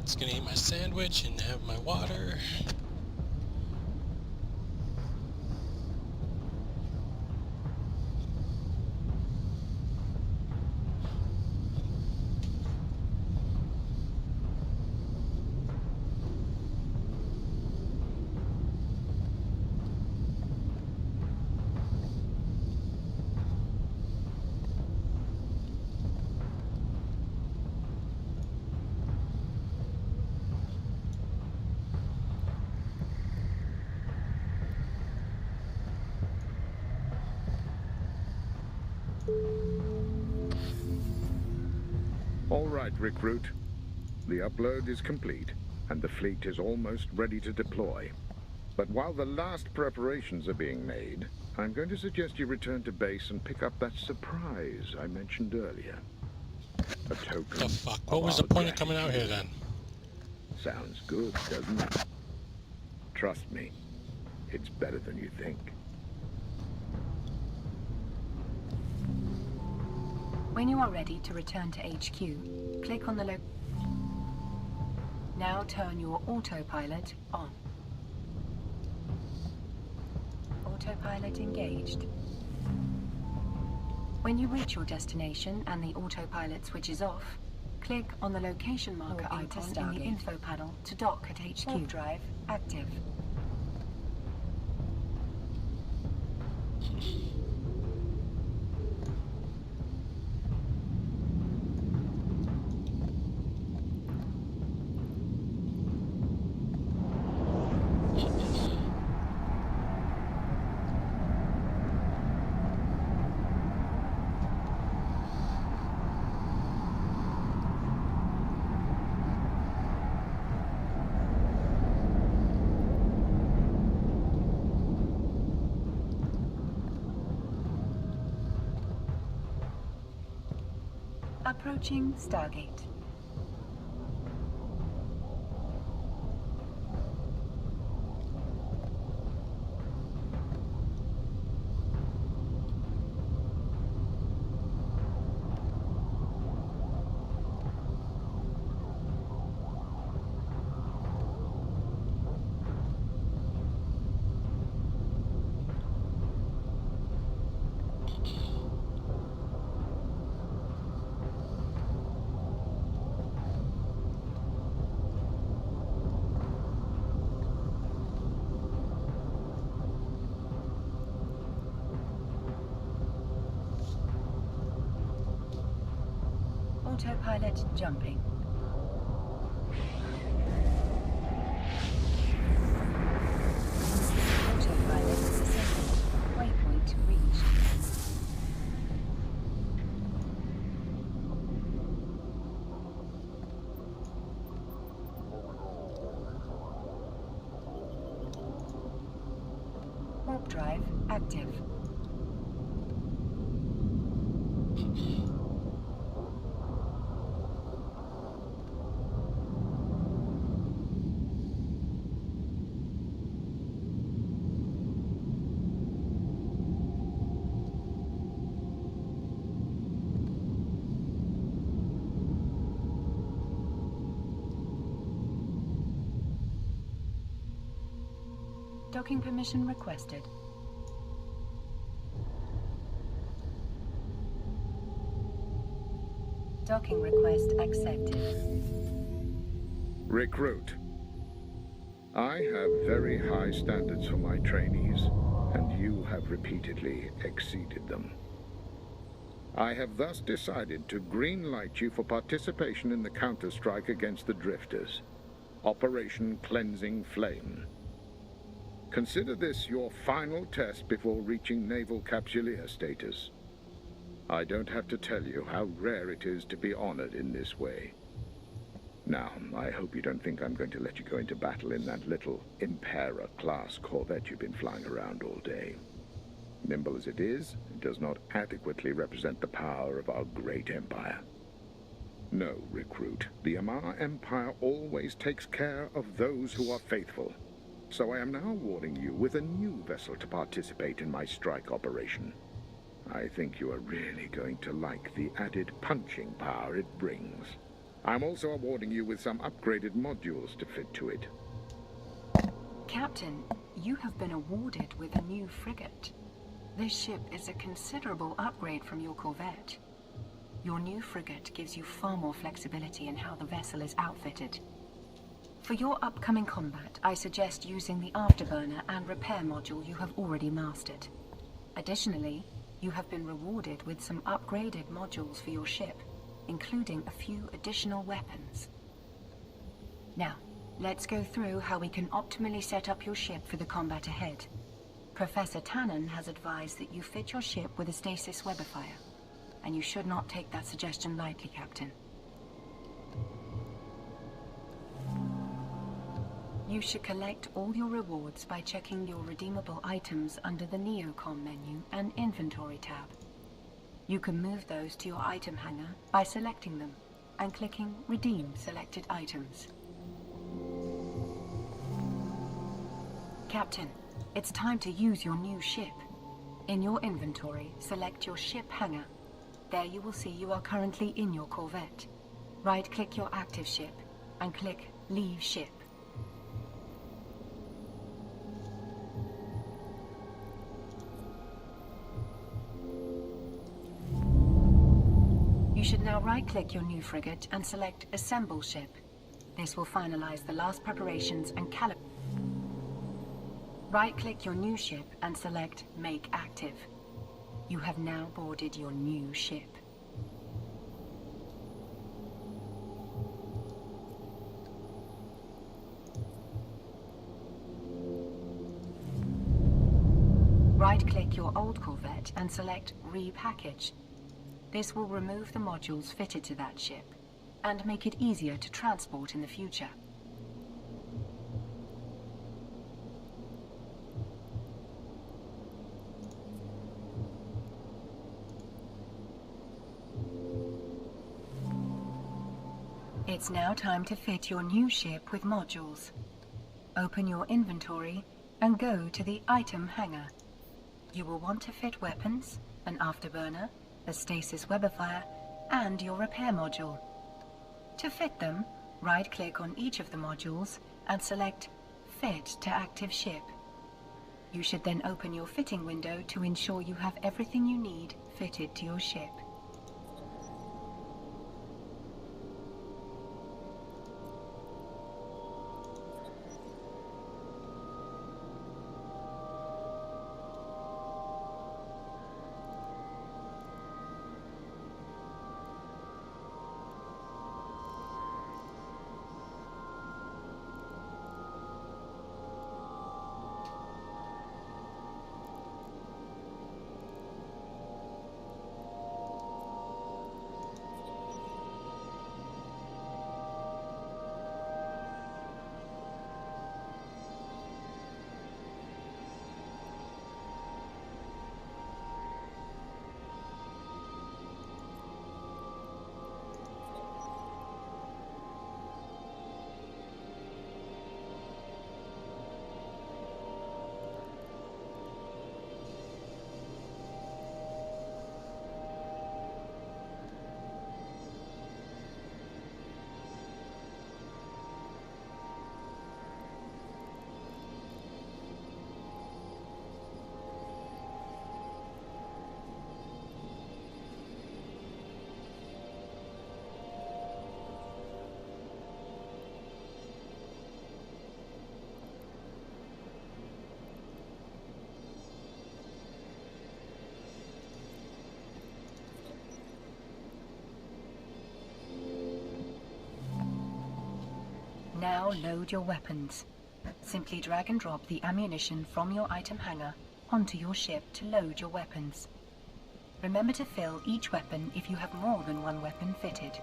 Just gonna eat my sandwich and have my water. All right, recruit. The upload is complete, and the fleet is almost ready to deploy. But while the last preparations are being made, I'm going to suggest you return to base and pick up that surprise I mentioned earlier. A token The fuck? of What was the our point of coming out here gratitude. then? Sounds good, doesn't it? Trust me, it's better than you think. When you are ready to return to HQ, click on the Now turn your autopilot on. Autopilot engaged. When you reach your destination and the autopilot switches off, click on the location marker icon in the info panel to dock at HQ. Warp drive active. Approaching Stargate. Autopilot jumping. Autopilot suspended. Waypoint reached. Warp drive active. Docking permission requested. Docking request accepted. Recruit. I have very high standards for my trainees, and you have repeatedly exceeded them. I have thus decided to green-light you for participation in the counter-strike against the Drifters. Operation Cleansing Flame. Consider this your final test before reaching Naval Capsuleer status. I don't have to tell you how rare it is to be honored in this way. Now, I hope you don't think I'm going to let you go into battle in that little Impera-class corvette you've been flying around all day. Nimble as it is, it does not adequately represent the power of our great empire. No, recruit. The Amar Empire always takes care of those who are faithful. So I am now awarding you with a new vessel to participate in my strike operation. I think you are really going to like the added punching power it brings. I'm also awarding you with some upgraded modules to fit to it. Captain, you have been awarded with a new frigate. This ship is a considerable upgrade from your corvette. Your new frigate gives you far more flexibility in how the vessel is outfitted. For your upcoming combat, I suggest using the afterburner and repair module you have already mastered. Additionally, you have been rewarded with some upgraded modules for your ship, including a few additional weapons. Now, let's go through how we can optimally set up your ship for the combat ahead. Professor Tannen has advised that you fit your ship with a stasis webifier, and you should not take that suggestion lightly, Captain. You should collect all your rewards by checking your redeemable items under the Neocom menu and Inventory tab. You can move those to your item hanger by selecting them and clicking Redeem Selected Items. Captain, it's time to use your new ship. In your inventory, select your ship hangar. There you will see you are currently in your corvette. Right-click your active ship and click Leave Ship. You should now right-click your new frigate and select Assemble Ship. This will finalize the last preparations and right-click your new ship and select Make Active. You have now boarded your new ship. Right-click your old corvette and select Repackage. This will remove the modules fitted to that ship and make it easier to transport in the future. It's now time to fit your new ship with modules. Open your inventory and go to the item hangar. You will want to fit weapons, an afterburner, a stasis webifier, and your repair module. To fit them, right-click on each of the modules and select Fit to Active Ship. You should then open your fitting window to ensure you have everything you need fitted to your ship. Now load your weapons. Simply drag and drop the ammunition from your item hangar onto your ship to load your weapons. Remember to fill each weapon if you have more than one weapon fitted.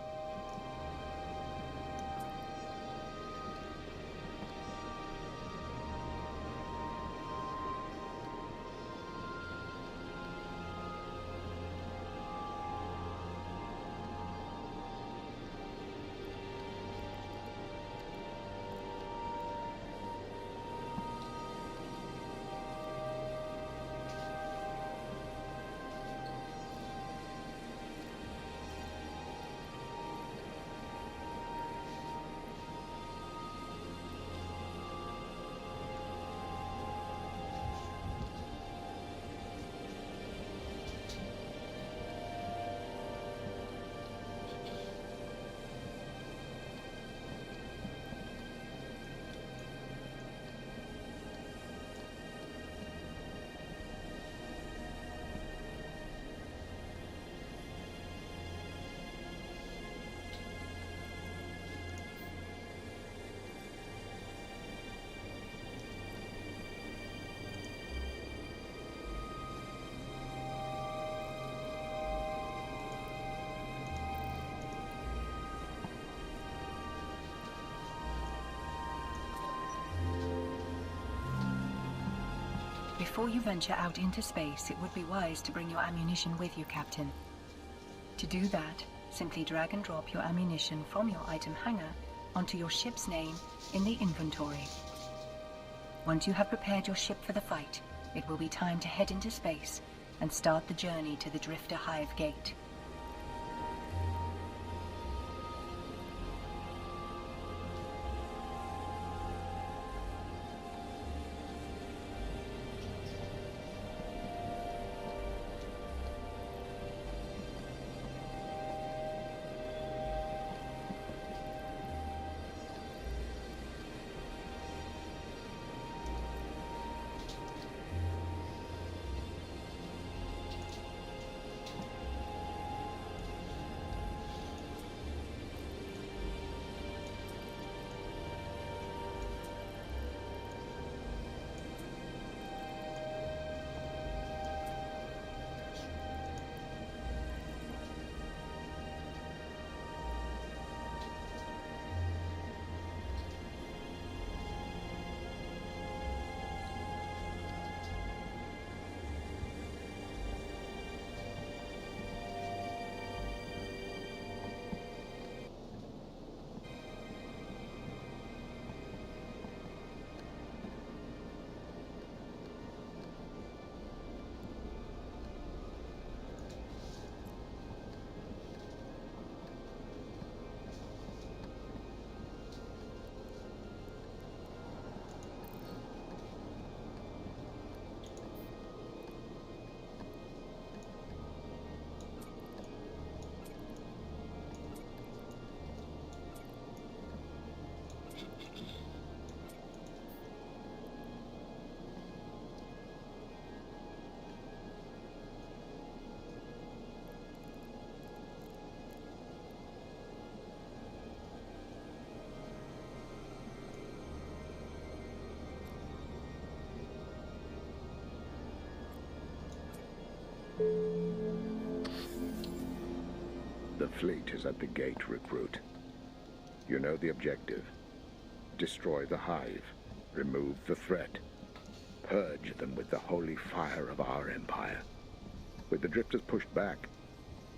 Before you venture out into space, it would be wise to bring your ammunition with you, Captain. To do that, simply drag and drop your ammunition from your item hanger onto your ship's name in the inventory. Once you have prepared your ship for the fight, it will be time to head into space and start the journey to the Drifter Hive Gate. The fleet is at the gate, recruit. You know the objective. Destroy the Hive. Remove the threat. Purge them with the holy fire of our empire. With the drifters pushed back,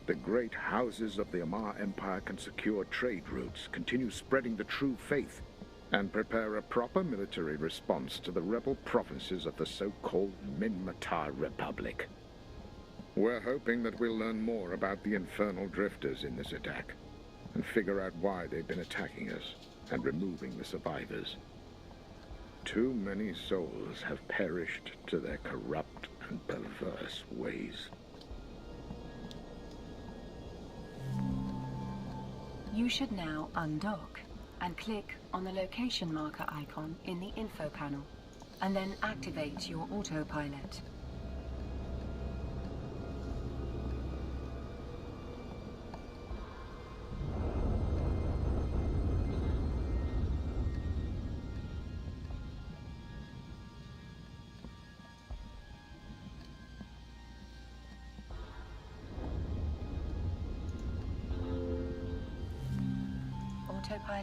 the great houses of the Amar Empire can secure trade routes, continue spreading the true faith, and prepare a proper military response to the rebel provinces of the so-called Minmatar Republic. We're hoping that we'll learn more about the infernal drifters in this attack, and figure out why they've been attacking us, and removing the survivors. Too many souls have perished to their corrupt and perverse ways. You should now undock and click on the location marker icon in the info panel, and then activate your autopilot.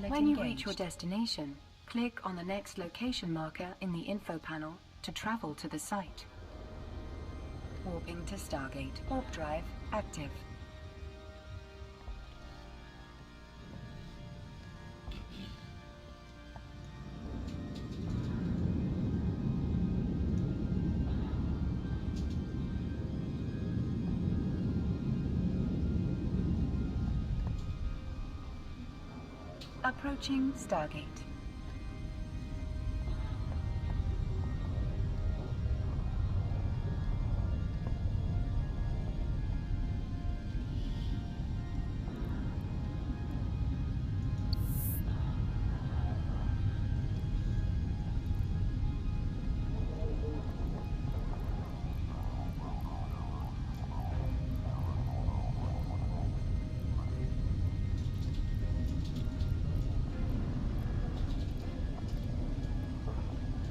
When you reach your destination, click on the next location marker in the info panel to travel to the site. Warping to Stargate. Warp drive active. Approaching Stargate.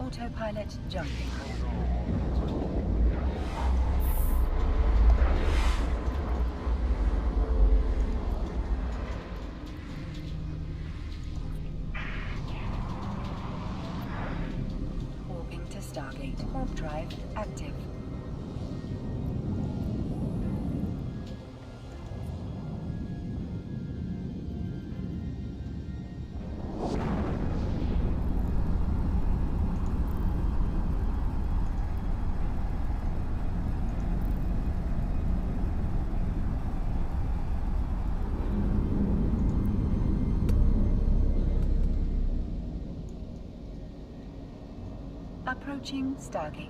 Autopilot jumping. Warping to Stargate. Warp drive active. Approaching Stargate.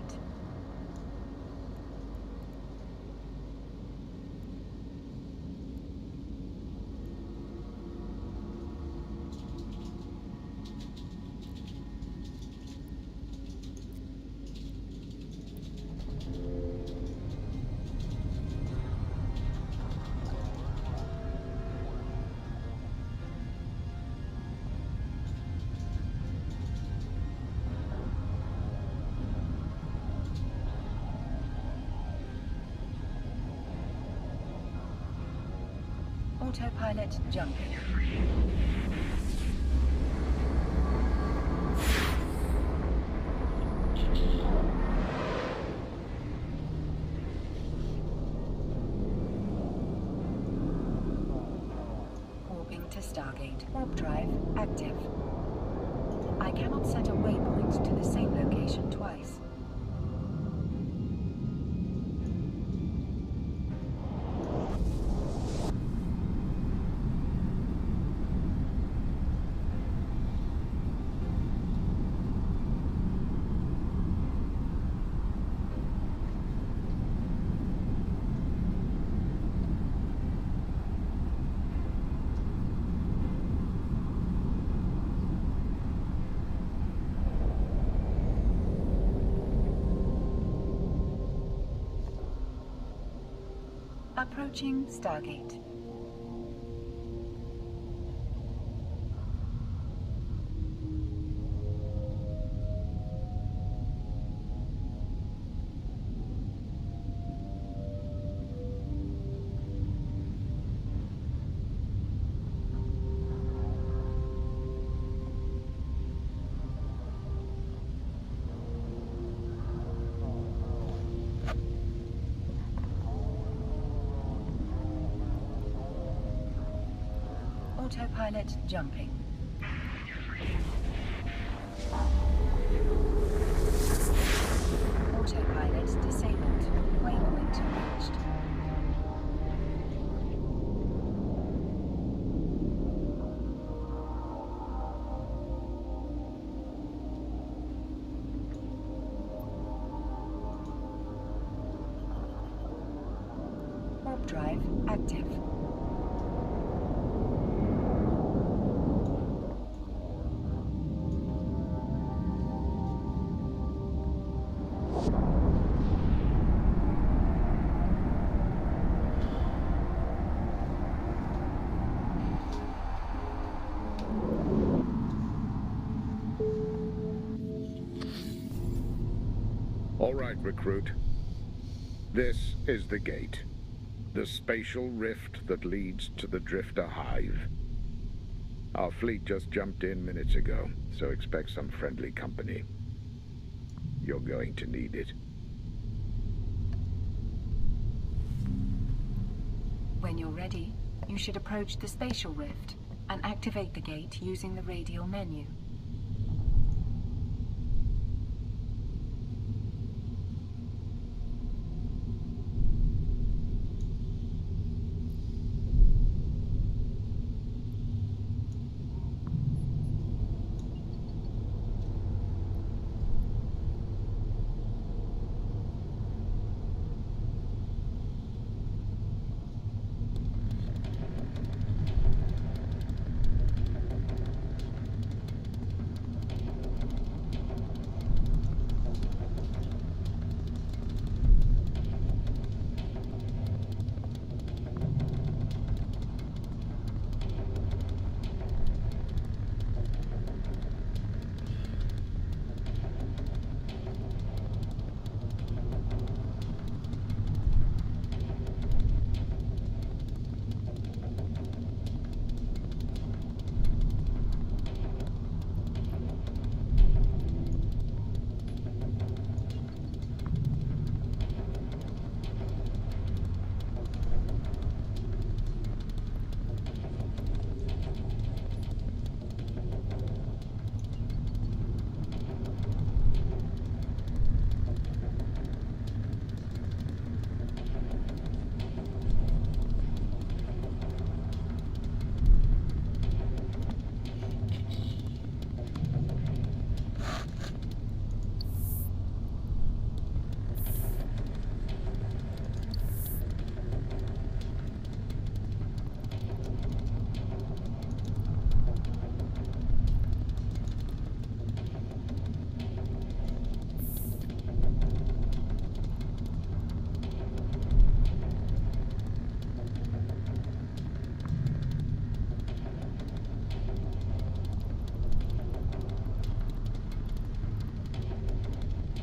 Autopilot jumping. Warping to Stargate. Warp drive active. I cannot set a waypoint to the same location twice. Approaching Stargate. Autopilot jumping. Autopilot disabled. Waypoint reached. Warp drive active. All right, recruit. This is the gate. The spatial rift that leads to the Drifter Hive. Our fleet just jumped in minutes ago, so expect some friendly company. You're going to need it. When you're ready, you should approach the spatial rift and activate the gate using the radial menu.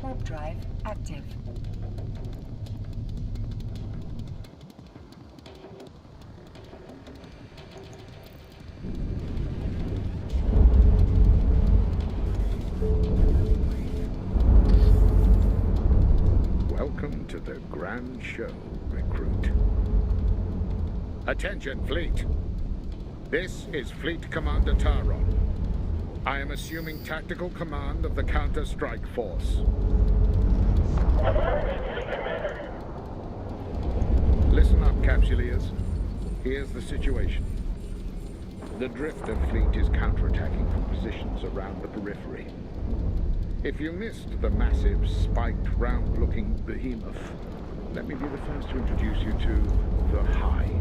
warp drive active. Welcome to the grand show, recruit. Attention, fleet. This is Fleet Commander Taron. I am assuming tactical command of the counter-strike force. Listen up, Capsuleers. Here's the situation. The Drifter fleet is counterattacking from positions around the periphery. If you missed the massive, spiked, round-looking behemoth, let me be the first to introduce you to the Hive.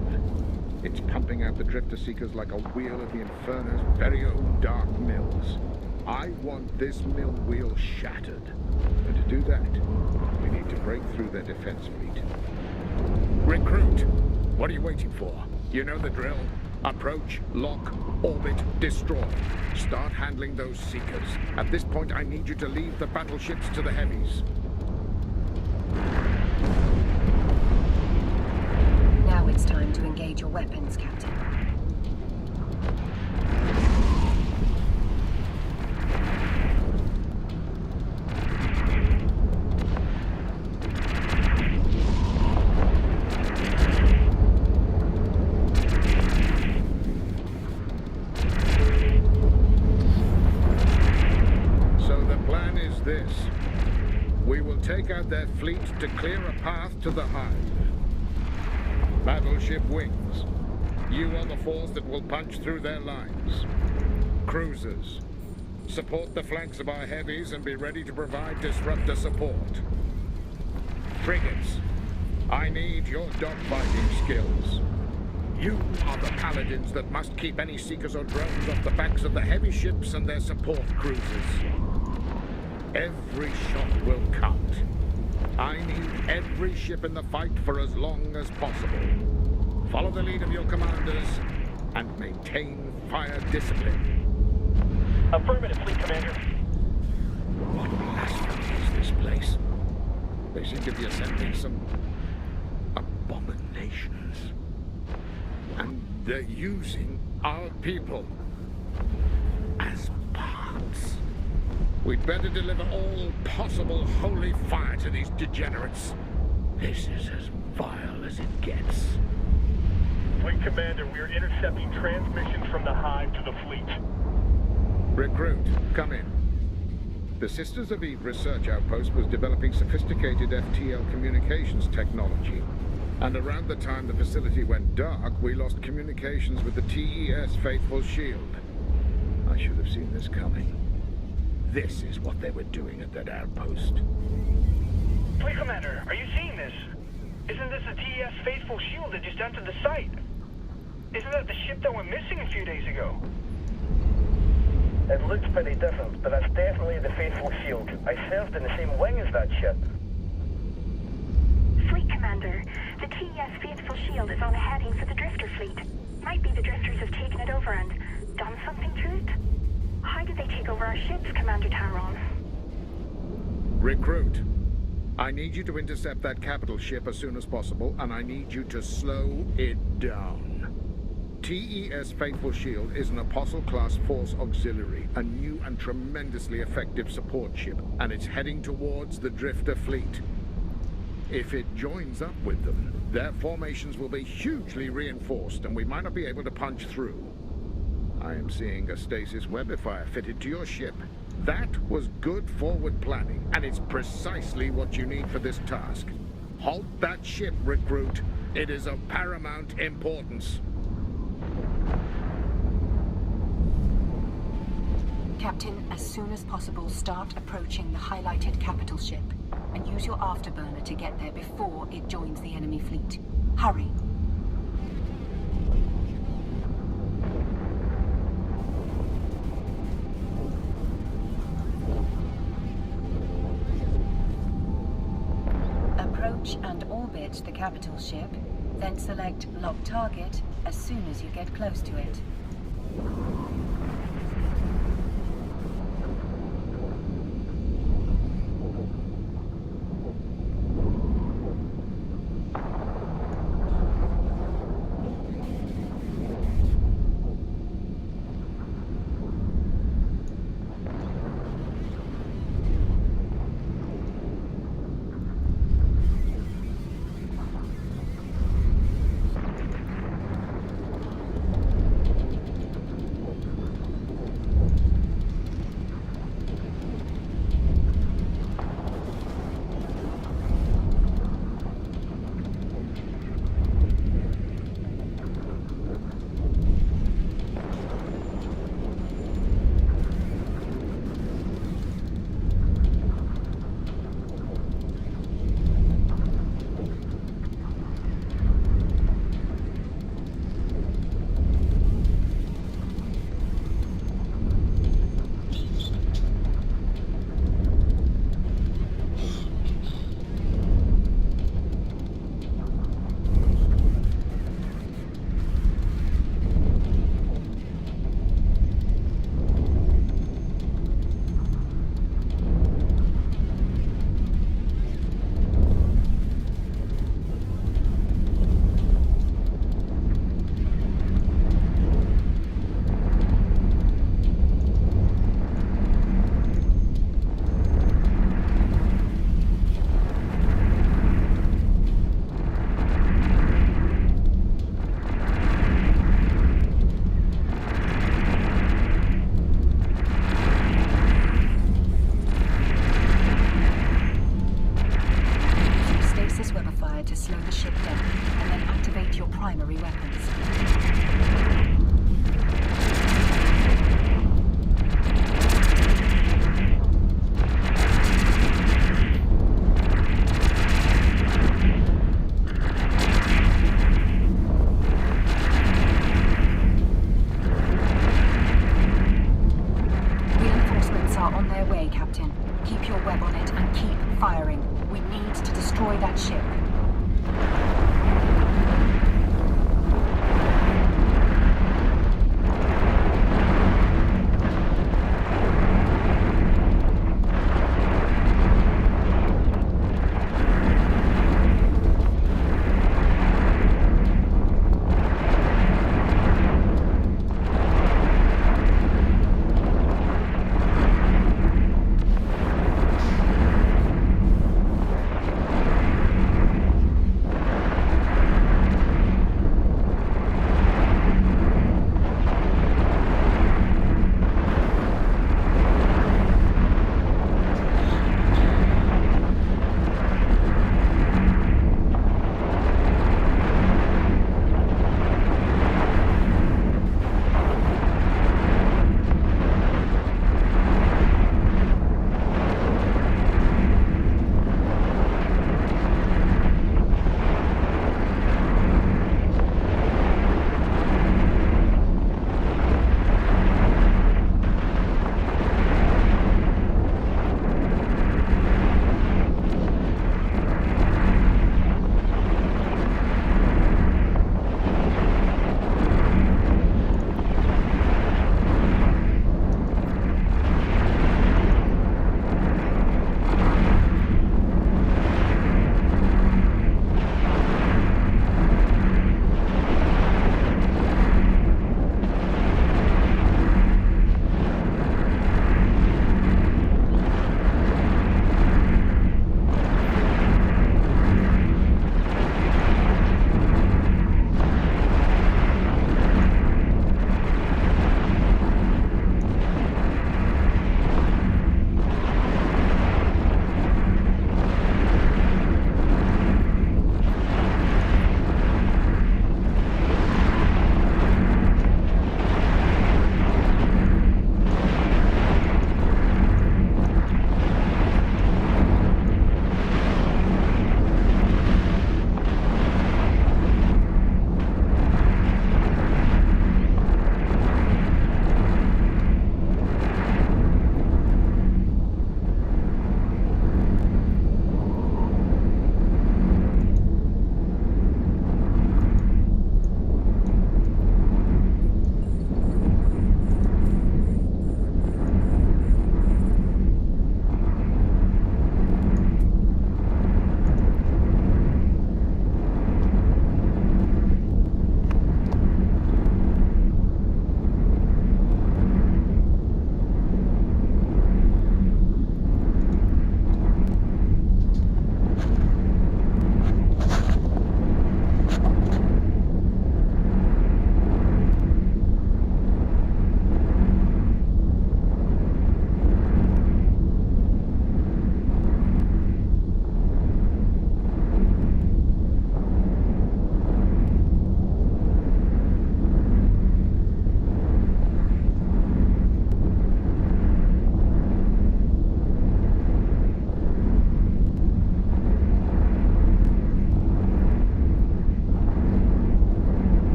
It's pumping out the Drifter Seekers like a wheel of the Inferno's very own dark mills. I want this mill wheel shattered. And to do that, we need to break through their defense fleet. Recruit! What are you waiting for? You know the drill. Approach, lock, orbit, destroy. Start handling those Seekers. At this point, I need you to leave the battleships to the heavies. Now it's time to engage your weapons, Captain. This. We will take out their fleet to clear a path to the Hive. Battleship wings. You are the force that will punch through their lines. Cruisers. Support the flanks of our heavies and be ready to provide disruptor support. Frigates. I need your dogfighting skills. You are the paladins that must keep any Seekers or drones off the backs of the heavy ships and their support cruisers. Every shot will count. I need every ship in the fight for as long as possible. Follow the lead of your commanders and maintain fire discipline. Affirmative, Fleet Commander. What blasphemy is this place? They seem to be assembling some abominations. And they're using our people as parts. We'd better deliver all possible holy fire to these degenerates. This is as vile as it gets. Fleet Commander, we are intercepting transmissions from the Hive to the fleet. Recruit, come in. The Sisters of Eve research outpost was developing sophisticated FTL communications technology. And around the time the facility went dark, we lost communications with the TES Faithful Shield. I should have seen this coming. This is what they were doing at that outpost. Fleet Commander, are you seeing this? Isn't this the TES Faithful Shield that just entered the site? Isn't that the ship that went missing a few days ago? It looks pretty different, but that's definitely the Faithful Shield. I served in the same wing as that ship. Fleet Commander, the TES Faithful Shield is on a heading for the Drifter fleet. Might be the Drifters have taken it over and done something to it? How did they take over our ships, Commander Taron? Recruit. I need you to intercept that capital ship as soon as possible, and I need you to slow it down. TES Faithful Shield is an Apostle-class Force Auxiliary, a new and tremendously effective support ship, and it's heading towards the Drifter fleet. If it joins up with them, their formations will be hugely reinforced, and we might not be able to punch through. I am seeing a stasis webifier fitted to your ship. That was good forward planning, and it's precisely what you need for this task. Halt that ship, recruit. It is of paramount importance. Captain, as soon as possible, start approaching the highlighted capital ship, and use your afterburner to get there before it joins the enemy fleet. Hurry! Approach and orbit the capital ship, then select Lock Target as soon as you get close to it.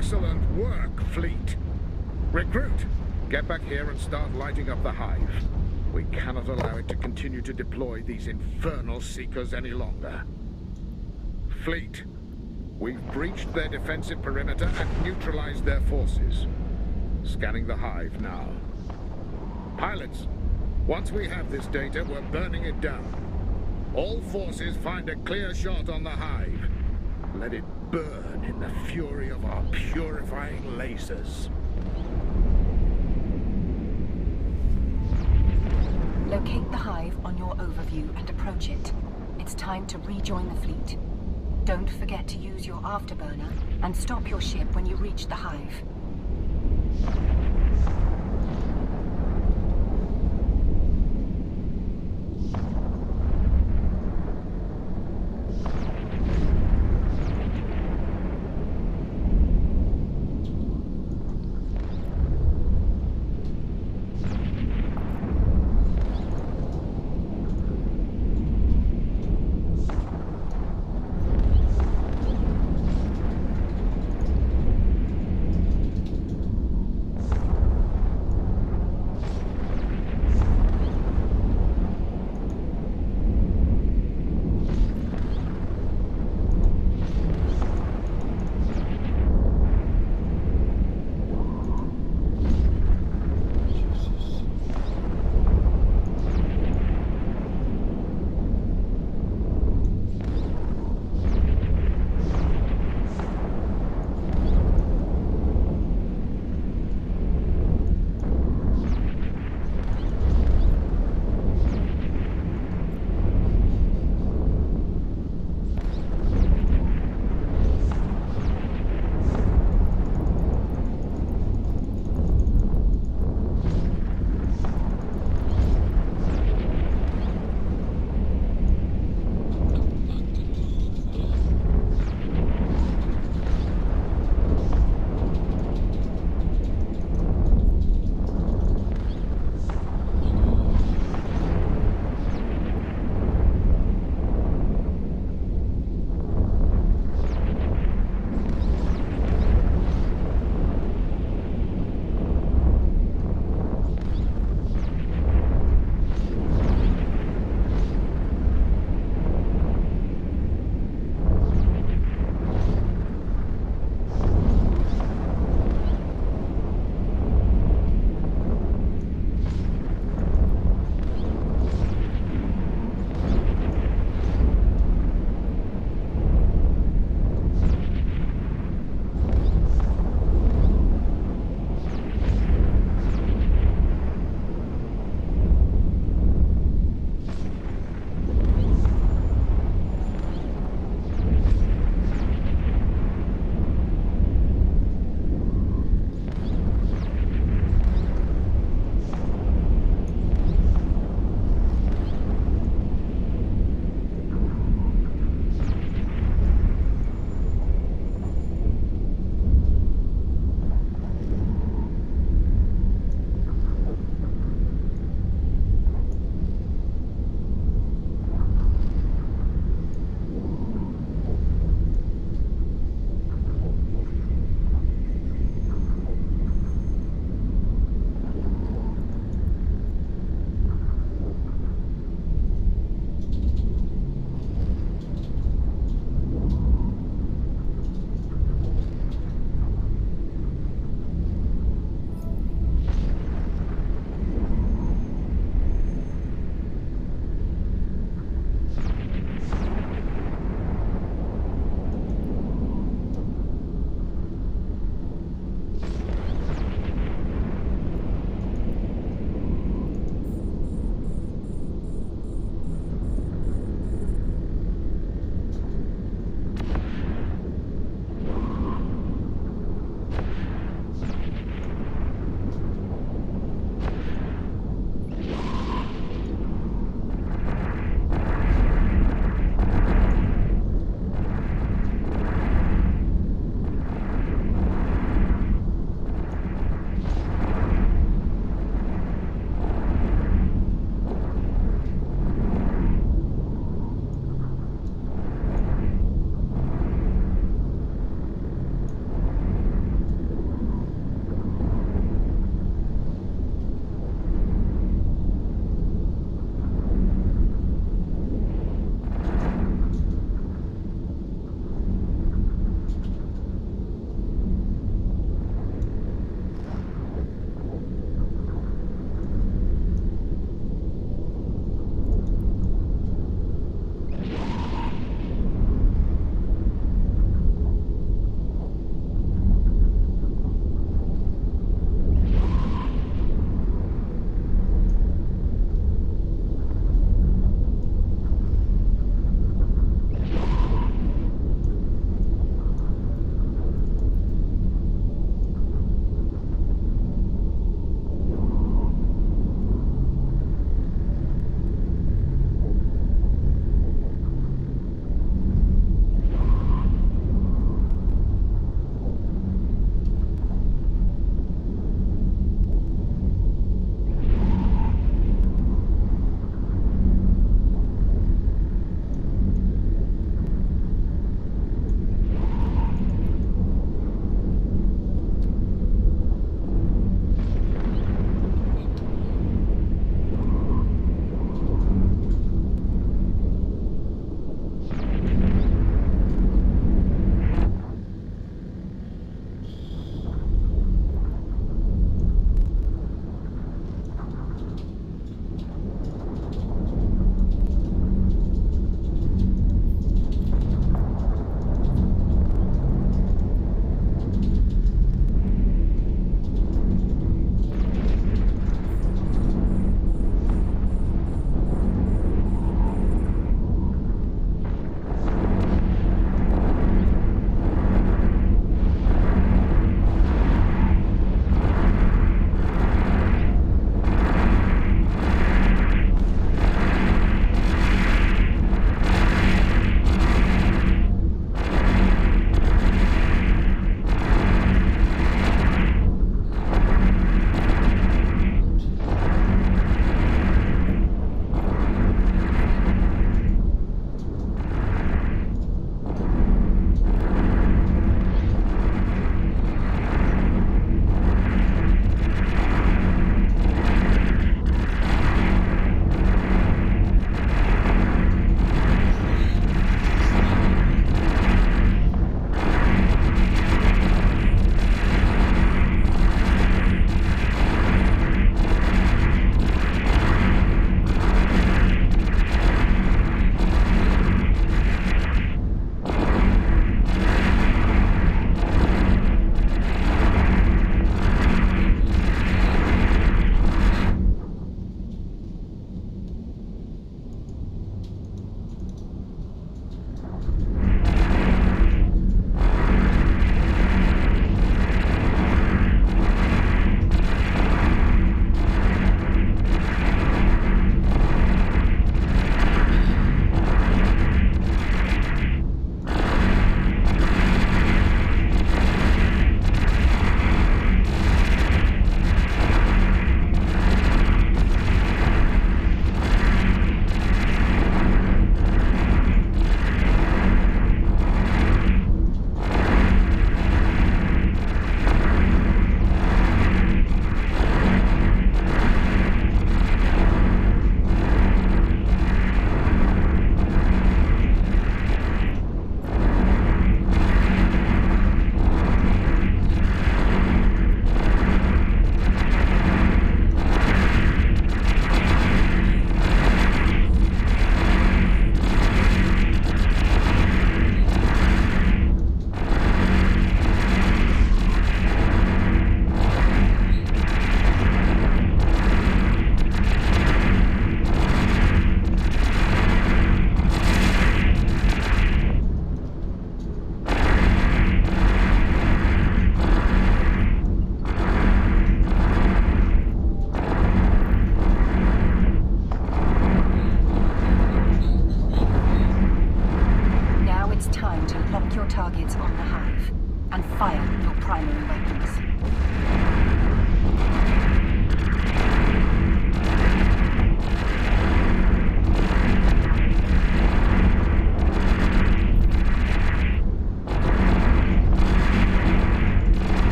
Excellent work, Fleet. Recruit, get back here and start lighting up the hive. We cannot allow it to continue to deploy these infernal seekers any longer. Fleet, we've breached their defensive perimeter and neutralized their forces. Scanning the hive now. Pilots, once we have this data, we're burning it down. All forces find a clear shot on the hive. Let it burn in the fury of our purifying lasers. Locate the hive on your overview and approach it. It's time to rejoin the fleet. Don't forget to use your afterburner and stop your ship when you reach the hive.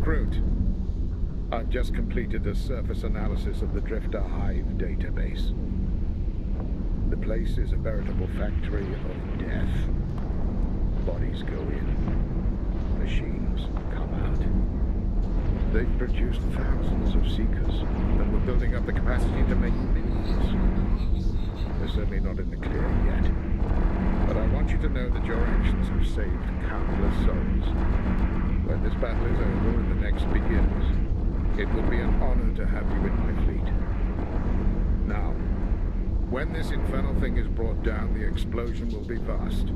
recruit. I've just completed a surface analysis of the Drifter Hive database. The place is a veritable factory of death. Bodies go in, machines come out. They've produced thousands of Seekers, and we're building up the capacity to make millions. They're certainly not in the clear yet. But I want you to know that your actions have saved countless souls. When this battle is over and the next begins, it will be an honor to have you in my fleet. Now, when this infernal thing is brought down, the explosion will be vast.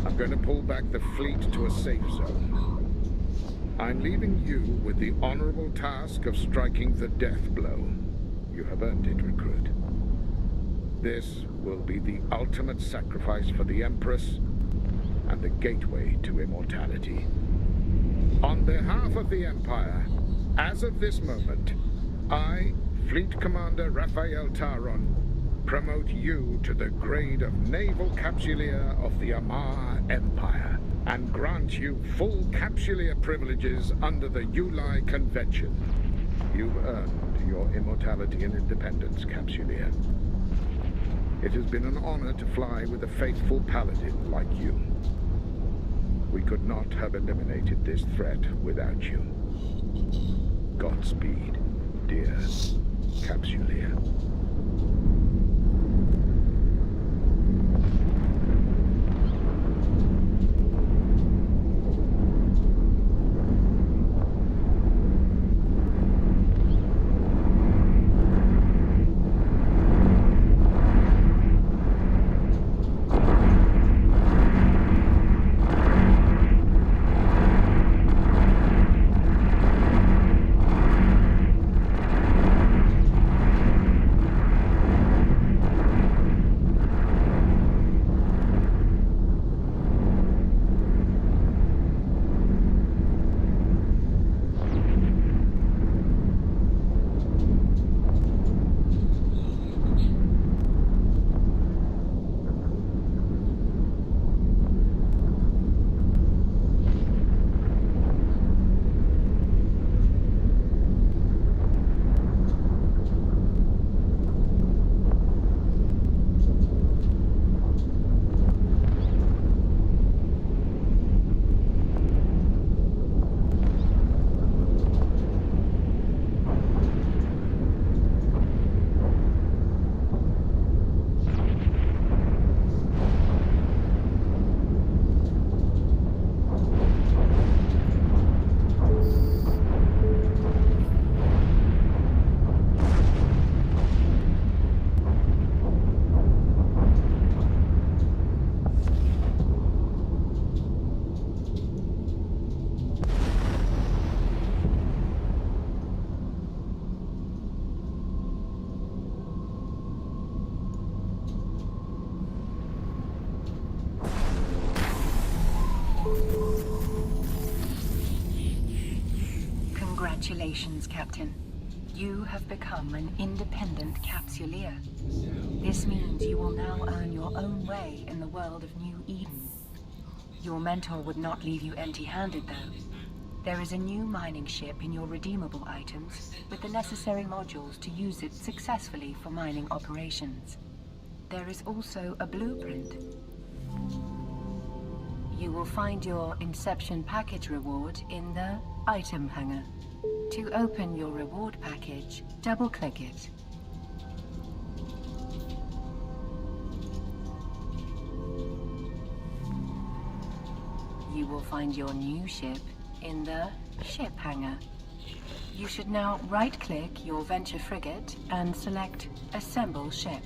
I'm going to pull back the fleet to a safe zone. I'm leaving you with the honorable task of striking the death blow. You have earned it, recruit. This will be the ultimate sacrifice for the Empress and the gateway to immortality. On behalf of the Empire, as of this moment, I, Fleet Commander Raphael Taron, promote you to the grade of Naval Capsuleer of the Amar Empire, and grant you full Capsuleer privileges under the Yulai Convention. You've earned your immortality and independence, Capsuleer. It has been an honor to fly with a faithful paladin like you. We could not have eliminated this threat without you. Godspeed, dear Capsuleer. Congratulations, Captain. You have become an independent Capsuleer. This means you will now earn your own way in the world of New Eden. Your mentor would not leave you empty-handed, though. There is a new mining ship in your redeemable items, with the necessary modules to use it successfully for mining operations. There is also a blueprint. You will find your Inception package reward in the item hanger. To open your reward package, double-click it. You will find your new ship in the ship hanger. You should now right-click your Venture frigate and select Assemble Ship.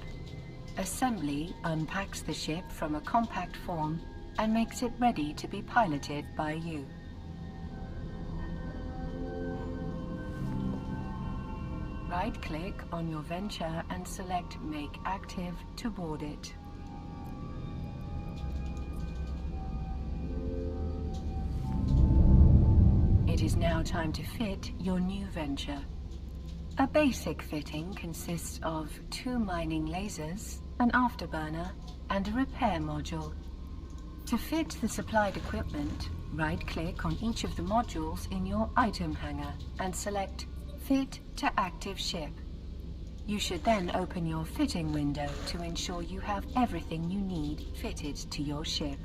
Assembly unpacks the ship from a compact form and makes it ready to be piloted by you. Right-click on your Venture and select Make Active to board it. It is now time to fit your new Venture. A basic fitting consists of 2 mining lasers, an afterburner, and a repair module. To fit the supplied equipment, Right-click on each of the modules in your item hanger and select Fit to Active Ship. You should then open your fitting window to ensure you have everything you need fitted to your ship.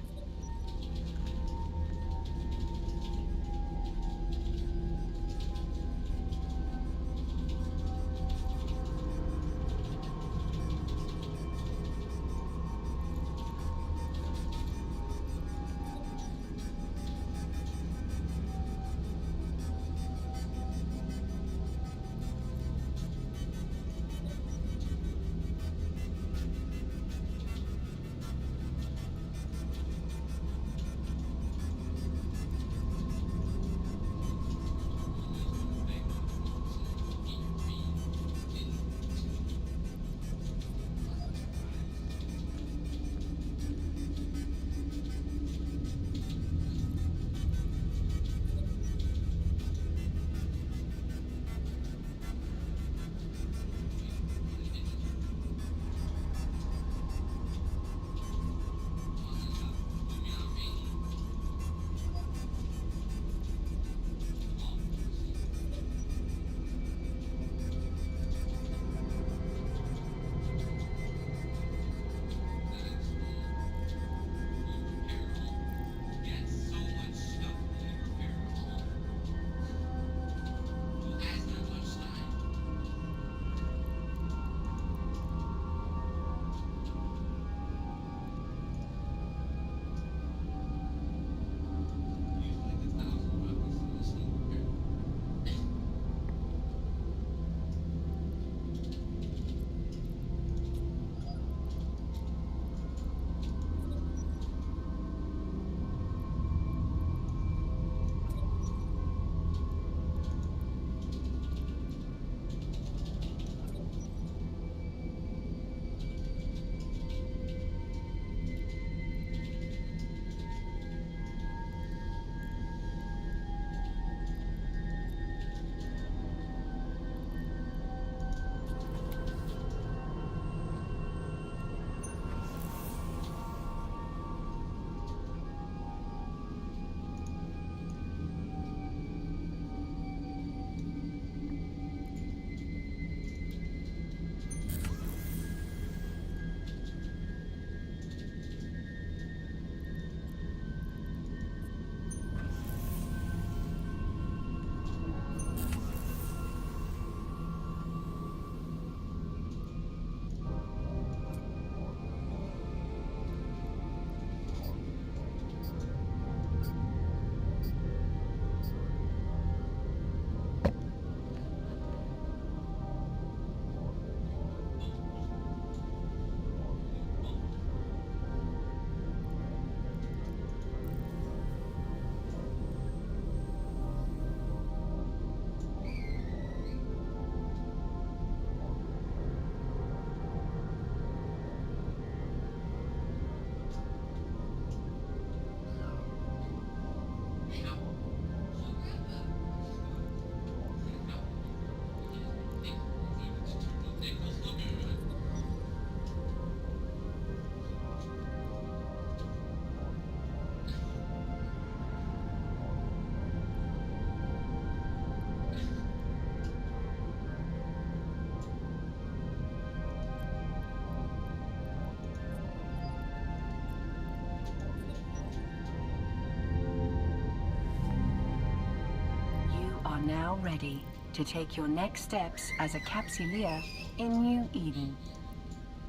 Now ready to take your next steps as a capsuleer in New Eden.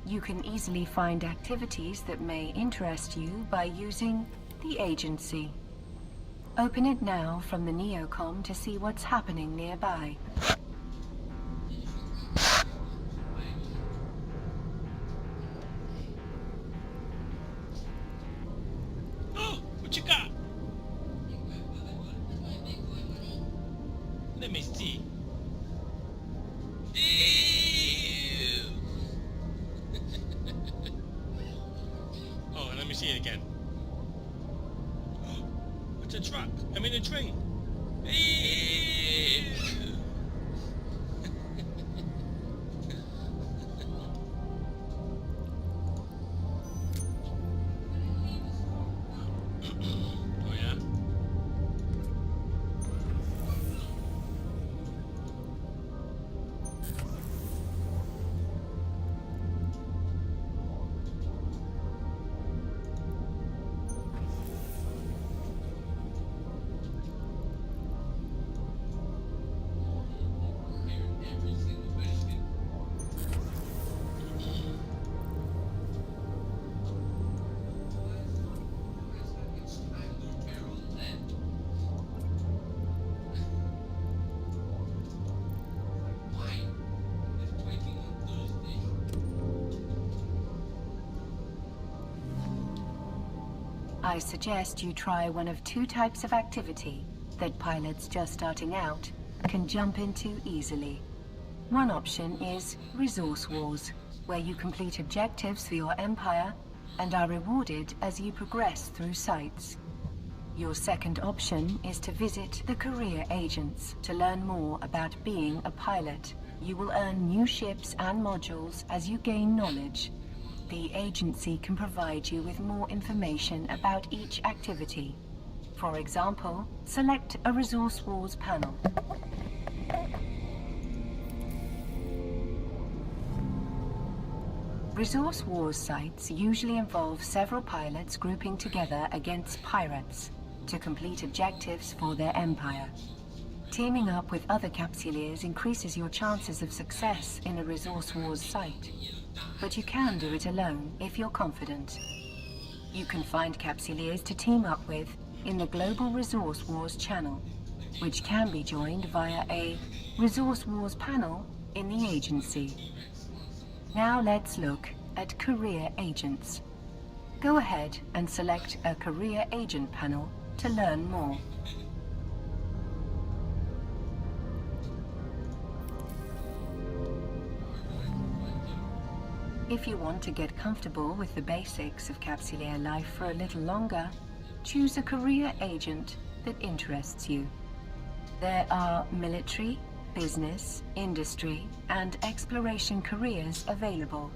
You can easily find activities that may interest you by using the agency. Open it now from the Neocom to see what's happening nearby. Oh, what you got? Let me see. Ew. Oh, and let me see it again. It's a truck. I mean a train. Ew. Oh yeah? I suggest you try one of two types of activity that pilots just starting out can jump into easily. One option is Resource Wars, where you complete objectives for your empire and are rewarded as you progress through sites. Your second option is to visit the career agents to learn more about being a pilot. You will earn new ships and modules as you gain knowledge. The agency can provide you with more information about each activity. For example, select a Resource Wars panel. Resource Wars sites usually involve several pilots grouping together against pirates to complete objectives for their empire. Teaming up with other Capsuleers increases your chances of success in a Resource Wars site, but you can do it alone if you're confident. You can find Capsuleers to team up with in the Global Resource Wars channel, which can be joined via a Resource Wars panel in the agency. Now let's look at career agents. Go ahead and select a career agent panel to learn more. If you want to get comfortable with the basics of Capsuleer life for a little longer, choose a career agent that interests you. There are military, business, industry, and exploration careers available.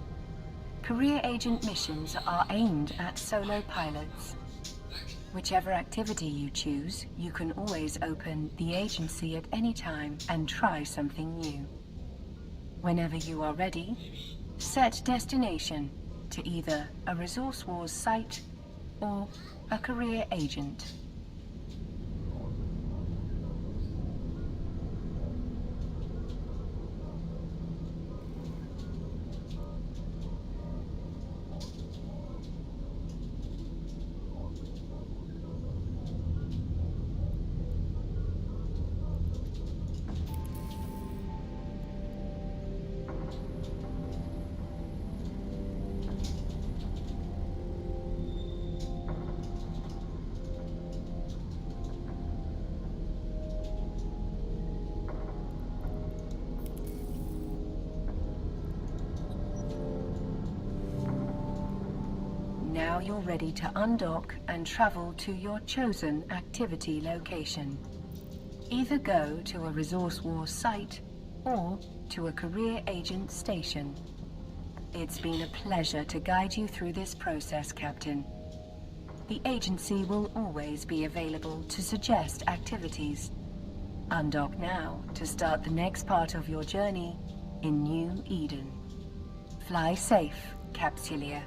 Career agent missions are aimed at solo pilots. Whichever activity you choose, you can always open the agency at any time and try something new. Whenever you are ready, set destination to either a Resource Wars site or a career agent. Now you're ready to undock and travel to your chosen activity location. Either go to a Resource Wars site or to a career agent station. It's been a pleasure to guide you through this process, Captain. The agency will always be available to suggest activities. Undock now to start the next part of your journey in New Eden. Fly safe, Capsuleer.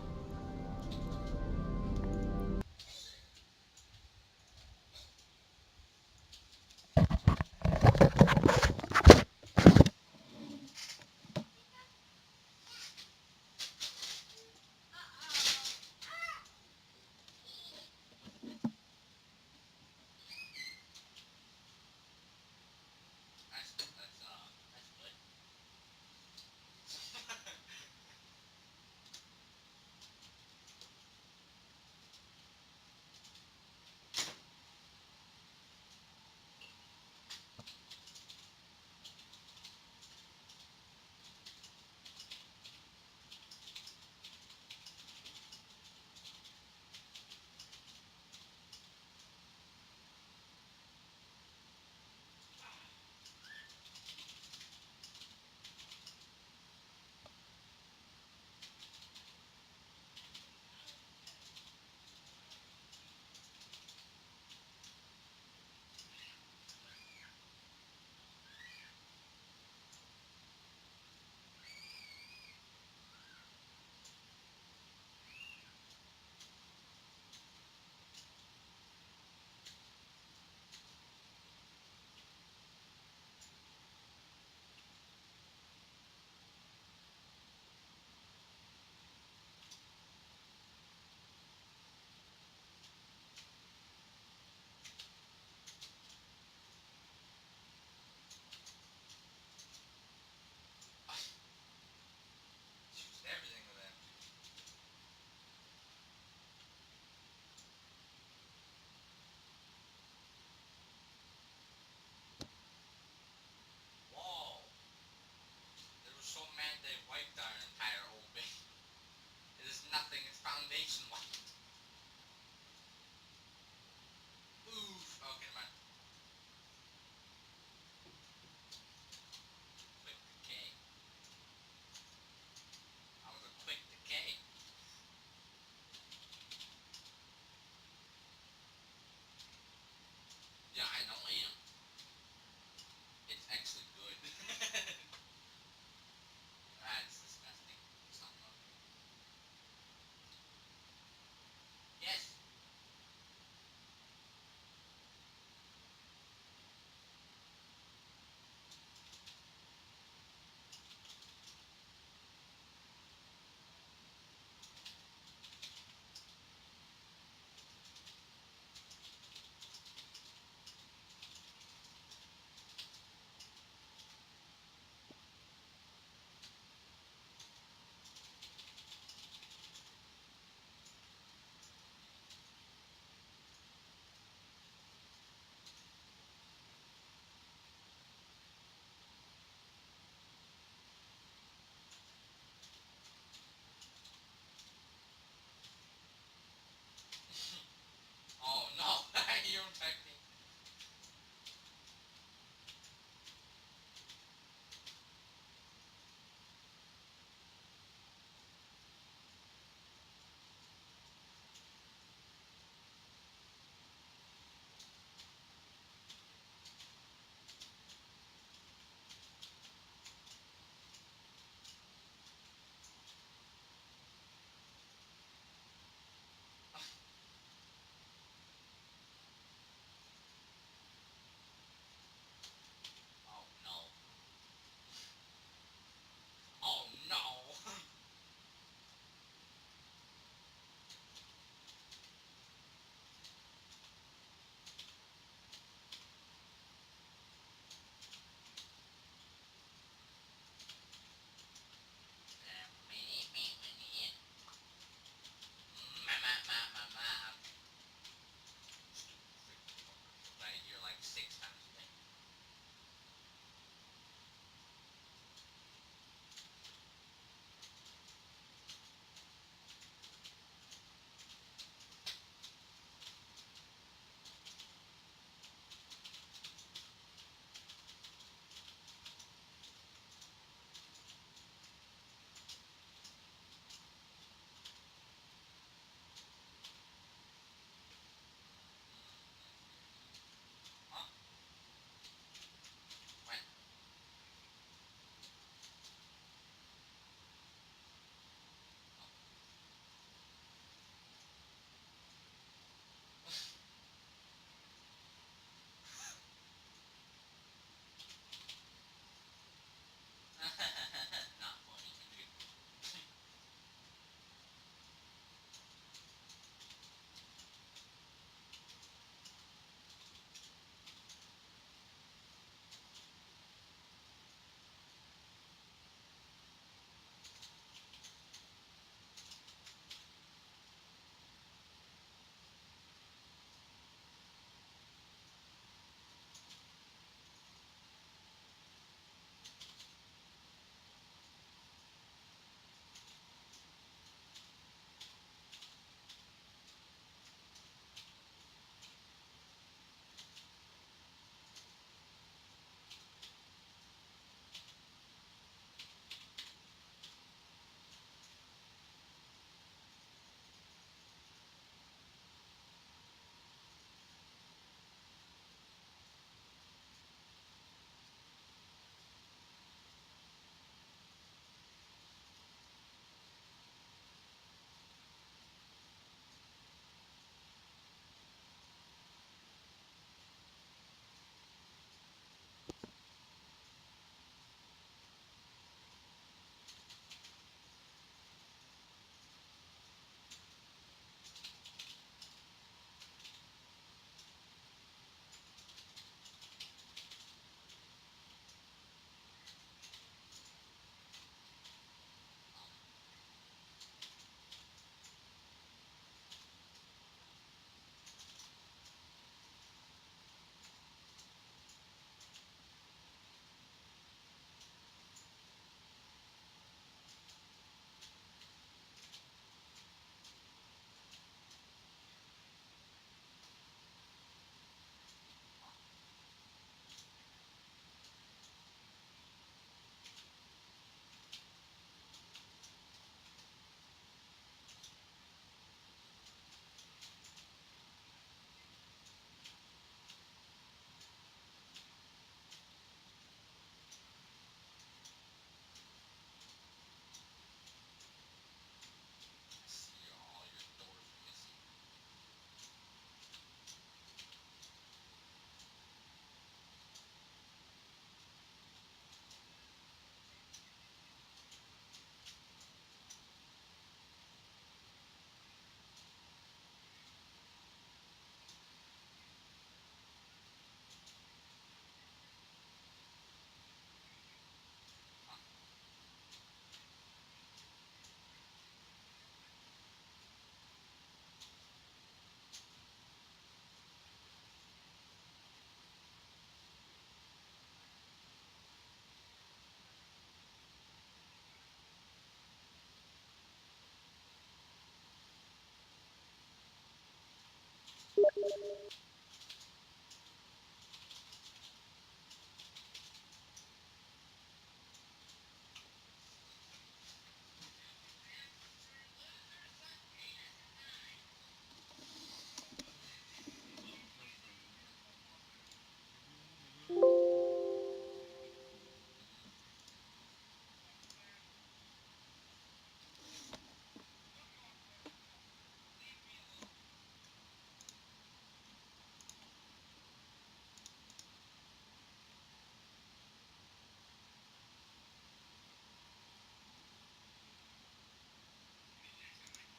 foundation วะ